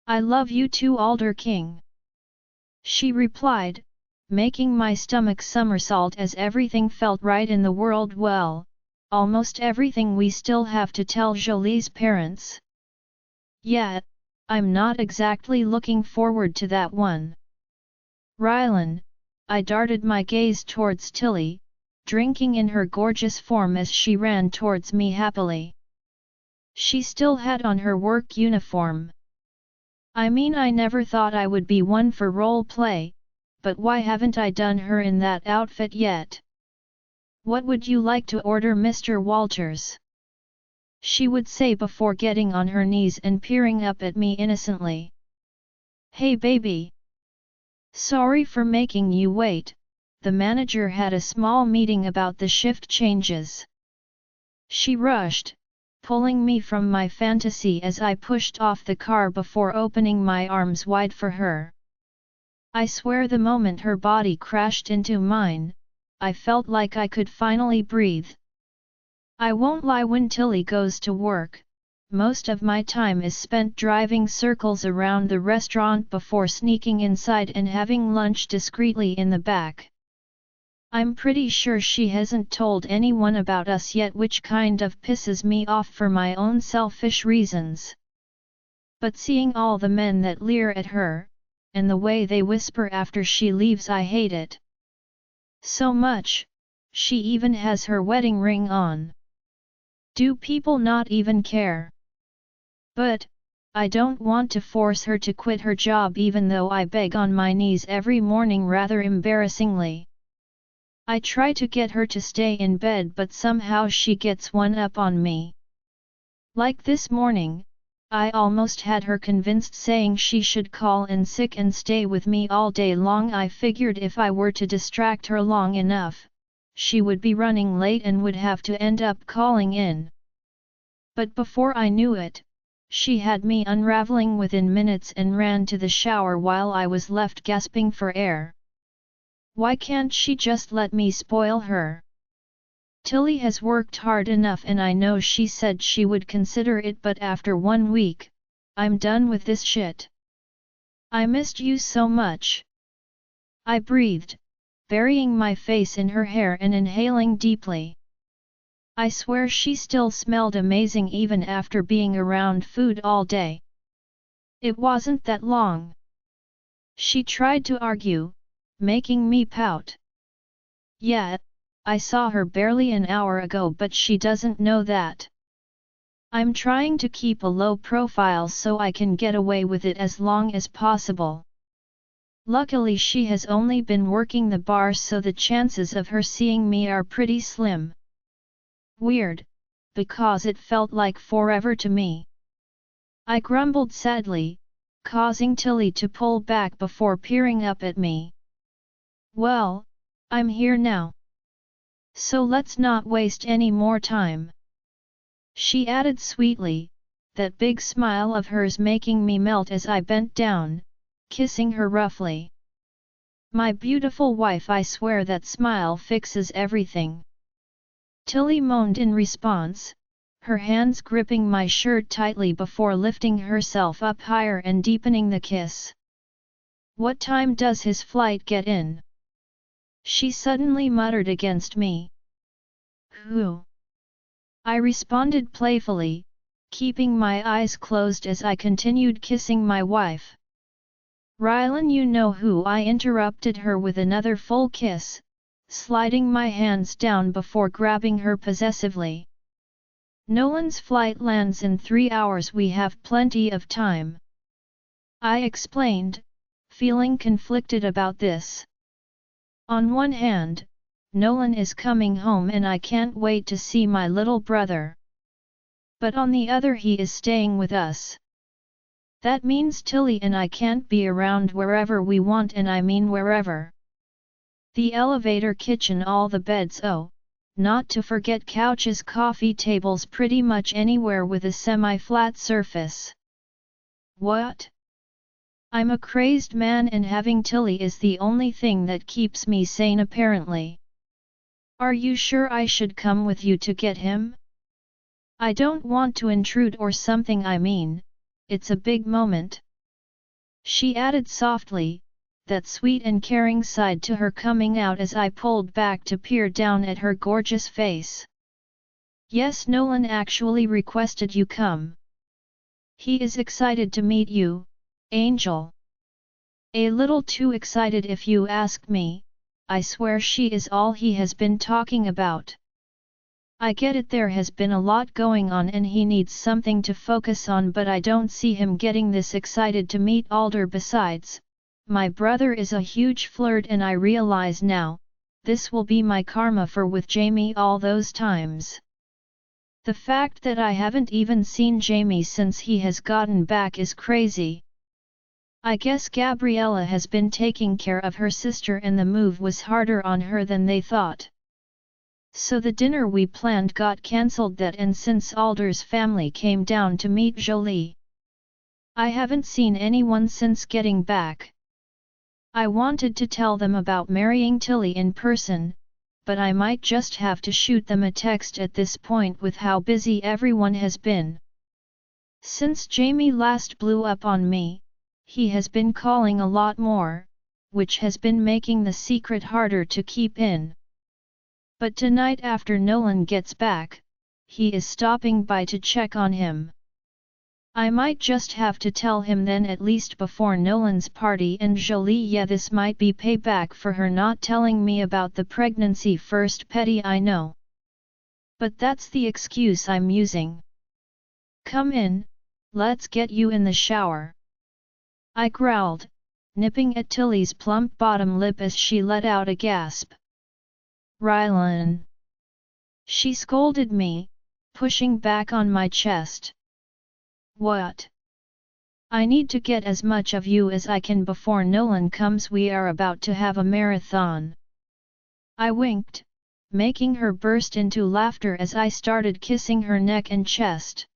I love you too, Alder King, she replied, making my stomach somersault as everything felt right in the world. Well, almost everything. We still have to tell Jolie's parents. Yet, I'm not exactly looking forward to that one. Rylan, I darted my gaze towards Tilly, drinking in her gorgeous form as she ran towards me happily. She still had on her work uniform. I mean, I never thought I would be one for role play, but why haven't I done her in that outfit yet? What would you like to order, Mr. Walters? She would say before getting on her knees and peering up at me innocently. Hey baby! Sorry for making you wait, the manager had a small meeting about the shift changes. She rushed, pulling me from my fantasy as I pushed off the car before opening my arms wide for her. I swear the moment her body crashed into mine, I felt like I could finally breathe. I won't lie, when Tilly goes to work, most of my time is spent driving circles around the restaurant before sneaking inside and having lunch discreetly in the back. I'm pretty sure she hasn't told anyone about us yet, which kind of pisses me off for my own selfish reasons. But seeing all the men that leer at her, and the way they whisper after she leaves, I hate it so much. She even has her wedding ring on. Do people not even care? But, I don't want to force her to quit her job, even though I beg on my knees every morning rather embarrassingly. I try to get her to stay in bed, but somehow she gets one up on me. Like this morning, I almost had her convinced, saying she should call in sick and stay with me all day long. I figured if I were to distract her long enough, she would be running late and would have to end up calling in. But before I knew it, she had me unraveling within minutes and ran to the shower while I was left gasping for air. Why can't she just let me spoil her? Tilly has worked hard enough, and I know she said she would consider it, but after 1 week, I'm done with this shit. I missed you so much, I breathed, burying my face in her hair and inhaling deeply. I swear she still smelled amazing even after being around food all day. It wasn't that long. She tried to argue, making me pout. Yeah, I saw her barely an hour ago, but she doesn't know that. I'm trying to keep a low profile so I can get away with it as long as possible. Luckily she has only been working the bar, so the chances of her seeing me are pretty slim. Weird, because it felt like forever to me. I grumbled sadly, causing Tilly to pull back before peering up at me. Well, I'm here now. So let's not waste any more time. She added sweetly, that big smile of hers making me melt as I bent down, kissing her roughly. My beautiful wife, I swear that smile fixes everything. Tilly moaned in response, her hands gripping my shirt tightly before lifting herself up higher and deepening the kiss. What time does his flight get in? She suddenly muttered against me. Who? I responded playfully, keeping my eyes closed as I continued kissing my wife. Rylan, you know who? I interrupted her with another full kiss, sliding my hands down before grabbing her possessively. Nolan's flight lands in 3 hours, we have plenty of time, I explained, feeling conflicted about this. On one hand, Nolan is coming home and I can't wait to see my little brother. But on the other he is staying with us. That means Tilly and I can't be around wherever we want, and I mean wherever. The elevator, kitchen, all the beds, oh, not to forget couches, coffee tables, pretty much anywhere with a semi-flat surface. What? I'm a crazed man and having Tilly is the only thing that keeps me sane apparently. Are you sure I should come with you to get him? I don't want to intrude or something, I mean, it's a big moment. She added softly, that sweet and caring side to her coming out as I pulled back to peer down at her gorgeous face. Yes, Nolan actually requested you come. He is excited to meet you, Angel. A little too excited if you ask me. I swear she is all he has been talking about. I get it, there has been a lot going on and he needs something to focus on, but I don't see him getting this excited to meet Alder. Besides, my brother is a huge flirt and I realize now, this will be my karma for with Jamie all those times. The fact that I haven't even seen Jamie since he has gotten back is crazy. I guess Gabriella has been taking care of her sister and the move was harder on her than they thought. So the dinner we planned got cancelled, that and since Alder's family came down to meet Jolie. I haven't seen anyone since getting back. I wanted to tell them about marrying Tilly in person, but I might just have to shoot them a text at this point with how busy everyone has been. Since Jamie last blew up on me, he has been calling a lot more, which has been making the secret harder to keep in. But tonight after Nolan gets back, he is stopping by to check on him. I might just have to tell him then, at least before Nolan's party and Jolie. Yeah, this might be payback for her not telling me about the pregnancy first. Petty, I know. But that's the excuse I'm using. Come in, let's get you in the shower. I growled, nipping at Tilly's plump bottom lip as she let out a gasp. Rylan! She scolded me, pushing back on my chest. What? I need to get as much of you as I can before Nolan comes. We are about to have a marathon. I winked, making her burst into laughter as I started kissing her neck and chest.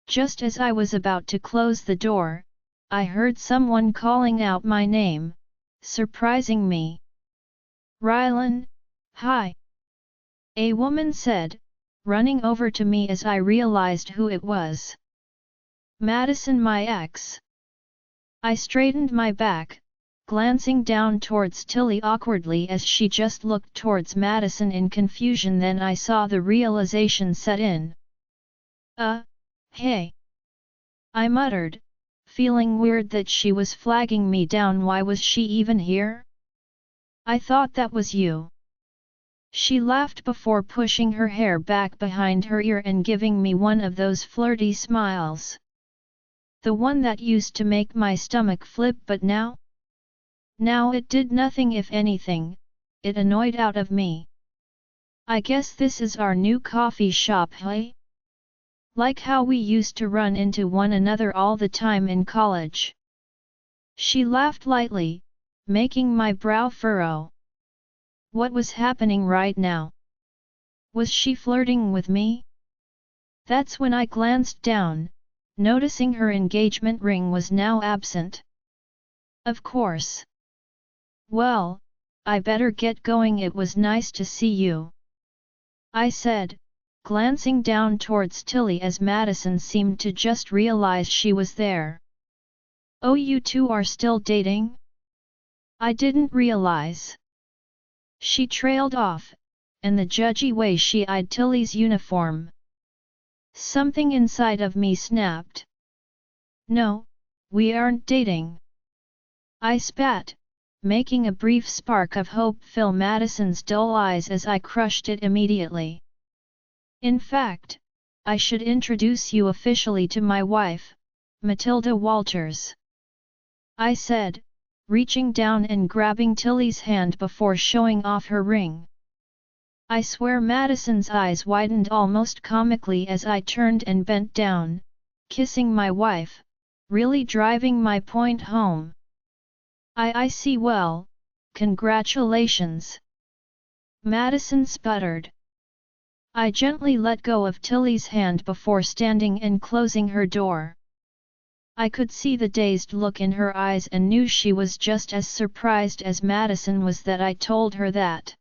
Just as I was about to close the door, I heard someone calling out my name, surprising me. Rylan, hi! A woman said, running over to me as I realized who it was. Madison, my ex. I straightened my back, glancing down towards Tilly awkwardly as she just looked towards Madison in confusion. Then I saw the realization set in. Hey! I muttered, feeling weird that she was flagging me down. Why was she even here? I thought that was you. She laughed before pushing her hair back behind her ear and giving me one of those flirty smiles. The one that used to make my stomach flip, but now? Now it did nothing. If anything, it annoyed out of me. I guess this is our new coffee shop, hey? Like how we used to run into one another all the time in college. She laughed lightly, making my brow furrow. What was happening right now? Was she flirting with me? That's when I glanced down, noticing her engagement ring was now absent. Of course. Well, I better get going. It was nice to see you, I said, glancing down towards Tilly as Madison seemed to just realize she was there. Oh, you two are still dating? I didn't realize. She trailed off, and the judgy way she eyed Tilly's uniform. Something inside of me snapped. No, we aren't dating. I spat, making a brief spark of hope fill Madison's dull eyes as I crushed it immediately. In fact, I should introduce you officially to my wife, Matilda Walters, I said, reaching down and grabbing Tilly's hand before showing off her ring. I swear Madison's eyes widened almost comically as I turned and bent down, kissing my wife, really driving my point home. I see well, congratulations. Madison sputtered. I gently let go of Tilly's hand before standing and closing her door. I could see the dazed look in her eyes and knew she was just as surprised as Madison was that I told her that.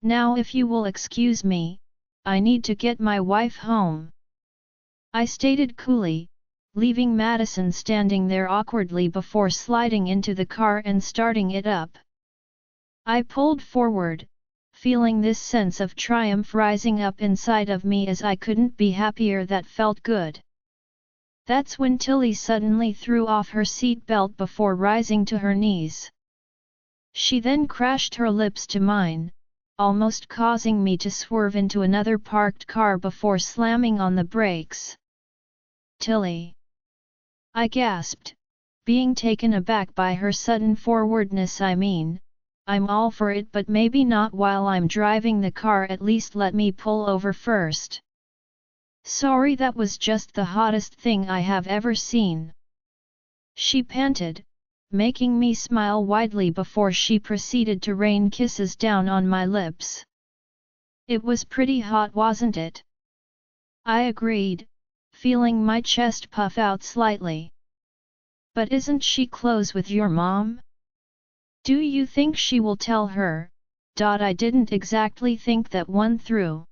Now if you will excuse me, I need to get my wife home, I stated coolly, leaving Madison standing there awkwardly before sliding into the car and starting it up. I pulled forward, feeling this sense of triumph rising up inside of me as I couldn't be happier. That felt good. That's when Tilly suddenly threw off her seat belt before rising to her knees. She then crashed her lips to mine, almost causing me to swerve into another parked car before slamming on the brakes. Tilly! I gasped, being taken aback by her sudden forwardness. I mean, I'm all for it, but maybe not while I'm driving the car. At least let me pull over first. Sorry, that was just the hottest thing I have ever seen. She panted, making me smile widely before she proceeded to rain kisses down on my lips. It was pretty hot, wasn't it? I agreed, feeling my chest puff out slightly. But isn't she close with your mom? Do you think she will tell her? I didn't exactly think that one through.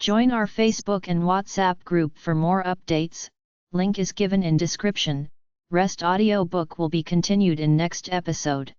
Join our Facebook and WhatsApp group for more updates, link is given in description. Rest audiobook will be continued in next episode.